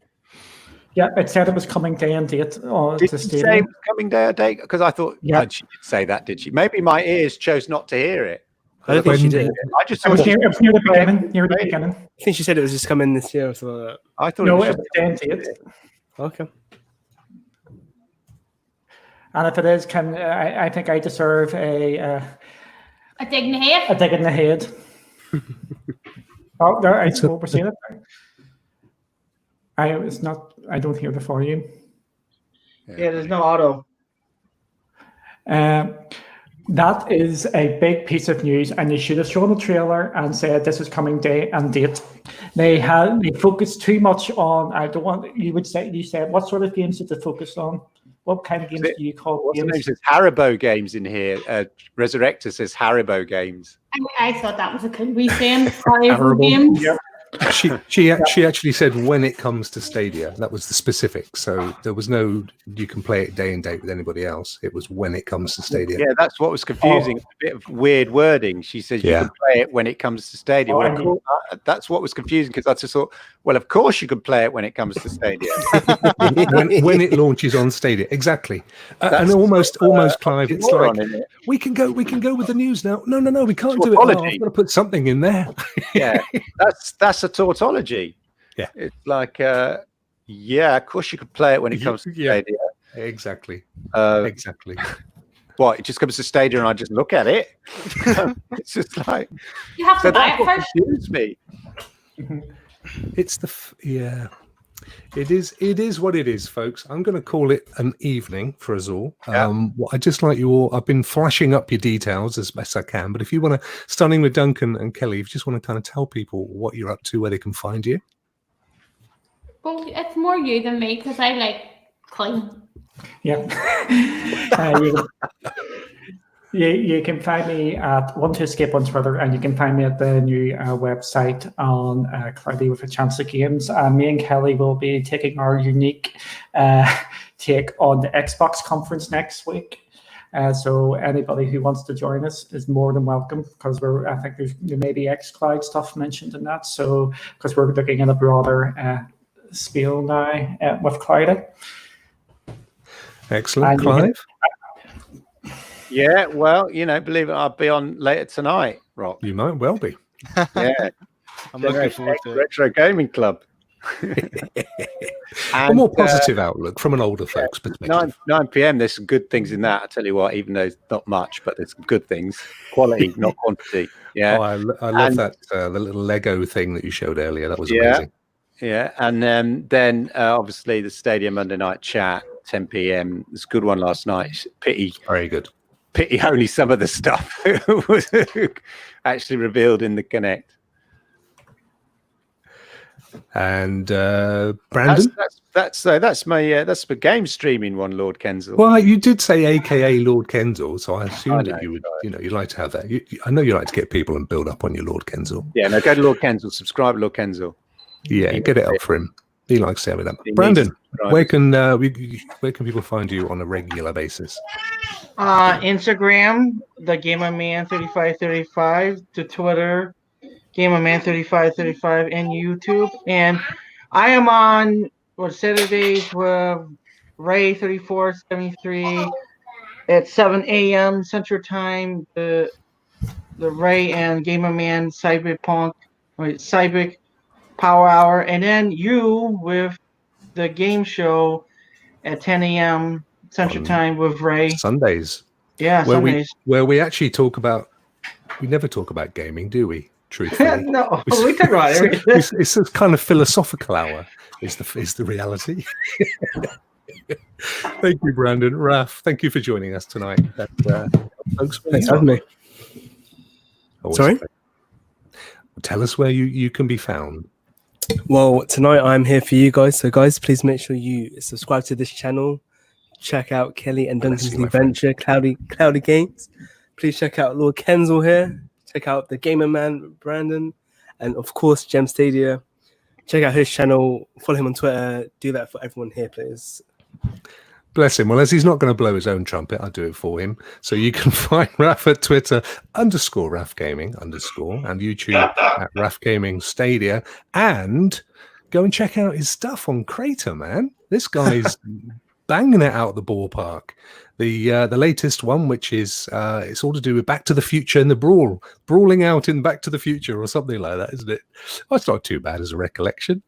Yeah, it said it was coming down date to Stadia. Say it was coming down date? Because I thought she did say that, did she? Maybe my ears chose not to hear it. I don't think she did. I just it was near the beginning. I think she said it was just coming this year or something like that. I thought it was down date. Okay. And if it is, I think I deserve a A dig in the head. A dig in the head. Oh, there, what we're saying it. I don't hear the volume. Yeah, there's no auto. That is a big piece of news, and they should have shown a trailer and said this is coming day and date. They focused too much on. I don't want you said what sort of games did they focus on? What kind of games do you call games? It says Haribo games in here. Resurrector says Haribo games. I thought that was a cool we saying Haribo games. Yeah. She actually said when it comes to Stadia. That was the specific. So there was no you can play it day and date with anybody else. It was when it comes to Stadia. Yeah, that's what was confusing. A bit of weird wording. She says you can play it when it comes to Stadia. That's what was confusing because I just thought, well, of course you can play it when it comes to Stadia. when it launches on Stadia, exactly. And almost Clive, it's like we can go with the news now. No, we can't do it. I've got to put something in there. Yeah, that's a tautology. Yeah, it's like yeah, of course you could play it when it comes to Stadia. Exactly. Exactly. What, it just comes to Stadia and I just look at it? It's just like you have to buy it first. Confused me. It's It is what it is, folks. I'm going to call it an evening for us all. I just like you all. I've been flashing up your details as best I can, but if you want to, starting with Duncan and Kelly, if you just want to kind of tell people what you're up to, where they can find you. Well, it's more you than me because I like clean. Yeah. You can find me at One to Escape on Twitter, and you can find me at the new website on Cloudy with a Chance of Games. Me and Kelly will be taking our unique take on the Xbox conference next week. So anybody who wants to join us is more than welcome because I think there may be xCloud stuff mentioned in that. So because we're looking at a broader spiel now with Cloudy. Excellent, Clive. Yeah, well, believe it, I'll be on later tonight, Rokk. You might well be. Yeah. I'm looking forward to it. Retro Gaming Club. A more positive outlook from an older folks perspective. 9 p.m. There's some good things in that. I tell you what, even though it's not much, but there's some good things. Quality, not quantity. Yeah. I love that the little Lego thing that you showed earlier. That was amazing. Yeah, and then obviously the Stadia Monday night chat, 10 p.m. It's a good one last night. Very good. Pity only some of the stuff was actually revealed in the Connect. And Brandon, that's my game streaming one, Lord Kensal. Well, you did say AKA Lord Kensal, so I assumed that you would, you'd like to have that. I know you like to get people and build up on your Lord Kensal. Yeah, no, go to Lord Kensal, subscribe to Lord Kensal. Yeah, get it up for him. He likes to have it up. Brandon, where can people find you on a regular basis? Instagram, the Gamerman3535, to Twitter, Gamerman3535, and YouTube. And I am on Saturdays with Ray3473 at 7 a.m. Central Time. The Ray and Gamerman Cyber Power Hour, and then you with the game show at 10 a.m. Central Time with Ray. Sundays. Yeah, Sundays. Where we actually talk about, we never talk about gaming, do we? Truthfully. No, we talk about everything. It's a kind of philosophical hour, is the reality. Thank you, Brandon. Raph, thank you for joining us tonight. Folks, thanks for having me. Sorry? Tell us where you can be found. Well, tonight I'm here for you guys. So, guys, please make sure you subscribe to this channel. Check out Kelly and Duncan's new venture, Cloudy Games. Please check out Lord Kensal here. Check out the Gamerman, Brandon, and of course, Gem Stadia. Check out his channel. Follow him on Twitter. Do that for everyone here, please. Bless him. Well, as he's not going to blow his own trumpet, I'll do it for him. So you can find Raph at Twitter _Raph Gaming _ and YouTube at Raph Gaming Stadia, and go and check out his stuff on Crater, man. This guy's banging it out of the ballpark. The latest one, which is it's all to do with Back to the Future and the brawling out in Back to the Future or something like that, isn't it? Oh, it's not too bad as a recollection.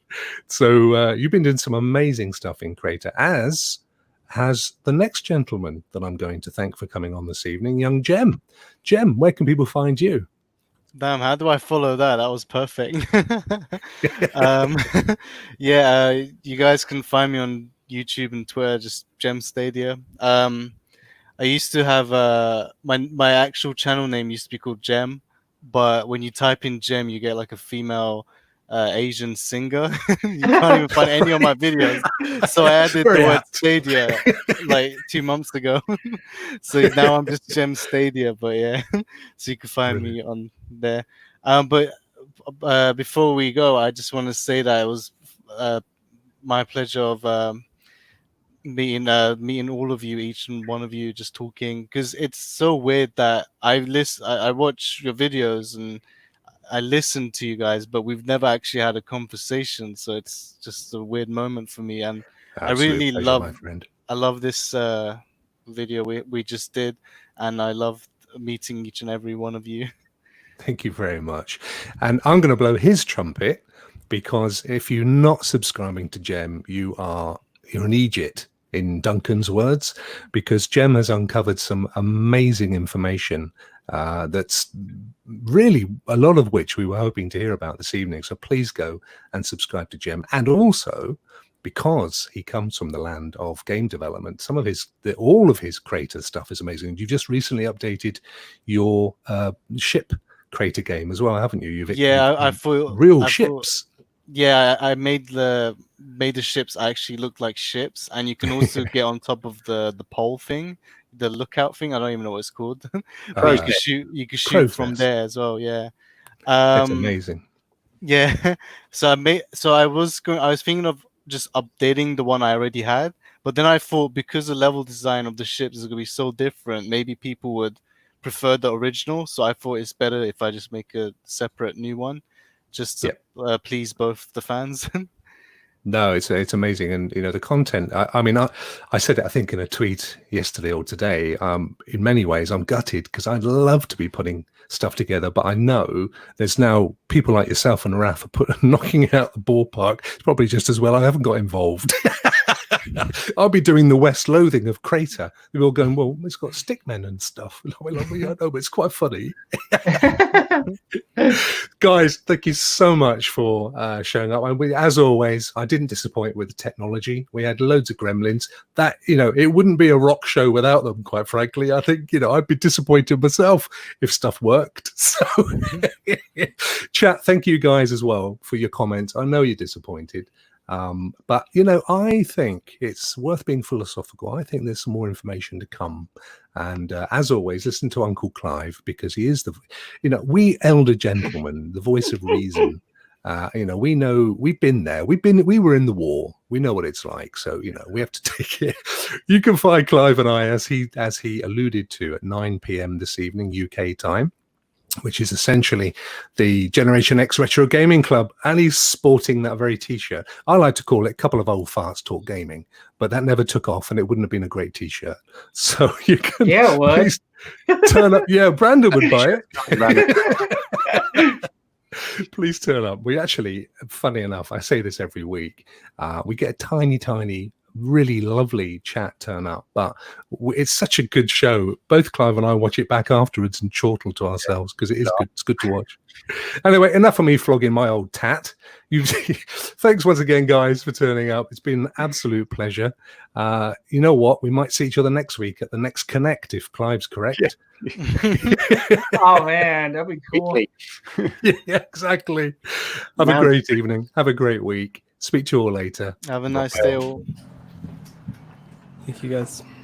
So you've been doing some amazing stuff in Crater as has the next gentleman that I'm going to thank for coming on this evening, young Jem. Jem, where can people find you? Damn, how do I follow that? That was perfect. Yeah, you guys can find me on YouTube and Twitter, just Gem Stadia. I used to have my actual channel name used to be called Gem, but when you type in Gem, you get like a female Asian singer. You can't even find any of my videos. So I added the word Stadia like 2 months ago. So now I'm just Gem Stadia, but yeah. So you can find me on there. But before we go, I just want to say that it was my pleasure of meeting all of you, each and one of you, just talking, because it's so weird that I watch your videos and I listen to you guys, but we've never actually had a conversation. So it's just a weird moment for me, and Absolute I really pleasure, love my friend. I love this video we just did, and I love meeting each and every one of you. Thank you very much. And I'm going to blow his trumpet, because if you're not subscribing to Gem, you're an Egypt, in Duncan's words, because Gem has uncovered some amazing information that's really a lot of which we were hoping to hear about this evening. So please go and subscribe to Gem. And also, because he comes from the land of game development, all of his creator stuff is amazing. You've just recently updated your ship creator game as well, haven't you? I thought real ships. Yeah, I made the ships actually look like ships, and you can also get on top of the pole thing, the lookout thing. I don't even know what it's called. But you can shoot from there as well. Yeah, it's amazing. Yeah, I was thinking of just updating the one I already had, but then I thought, because the level design of the ships is going to be so different, maybe people would prefer the original. So I thought it's better if I just make a separate new one, just to please both the fans. No, it's amazing, and the content. I mean, I said it, I think, in a tweet yesterday or today. In many ways, I'm gutted, because I'd love to be putting stuff together, but I know there's now people like yourself and Raph are knocking it out the ballpark. It's probably just as well I haven't got involved. I'll be doing the West Loathing of Crater. They're all going, well, it's got stickmen and stuff. I know, but it's quite funny. Guys, thank you so much for showing up. And as always, I didn't disappoint with the technology. We had loads of gremlins. That, it wouldn't be a Rokk show without them, quite frankly. I think, I'd be disappointed myself if stuff worked. So, chat, thank you guys as well for your comments. I know you're disappointed. But I think it's worth being philosophical. I think there's some more information to come, and as always, listen to Uncle Clive, because he is we elder gentlemen, the voice of reason. We know, we've been there, we were in the war, we know what it's like, so we have to take it. You can find Clive and I, as he alluded to, at 9 p.m. this evening UK time, which is essentially the Generation X Retro Gaming Club, and he's sporting that very t-shirt. I like to call it "Couple of Old Farts Talk Gaming," but that never took off, and it wouldn't have been a great t-shirt. So you can please turn up. Yeah, Brandon would buy it. Please turn up. We actually, funny enough, I say this every week, we get a tiny really lovely chat turn up, but it's such a good show. Both Clive and I watch it back afterwards and chortle to ourselves, because it is good. It's good to watch. Anyway, enough of me flogging my old tat. Thanks once again, guys, for turning up. It's been an absolute pleasure. You know what? We might see each other next week at the next Connect, if Clive's correct. Oh man, that'd be cool. Yeah, exactly. Have a great evening. Have a great week. Speak to you all later. Have a nice day all. Thank you, guys.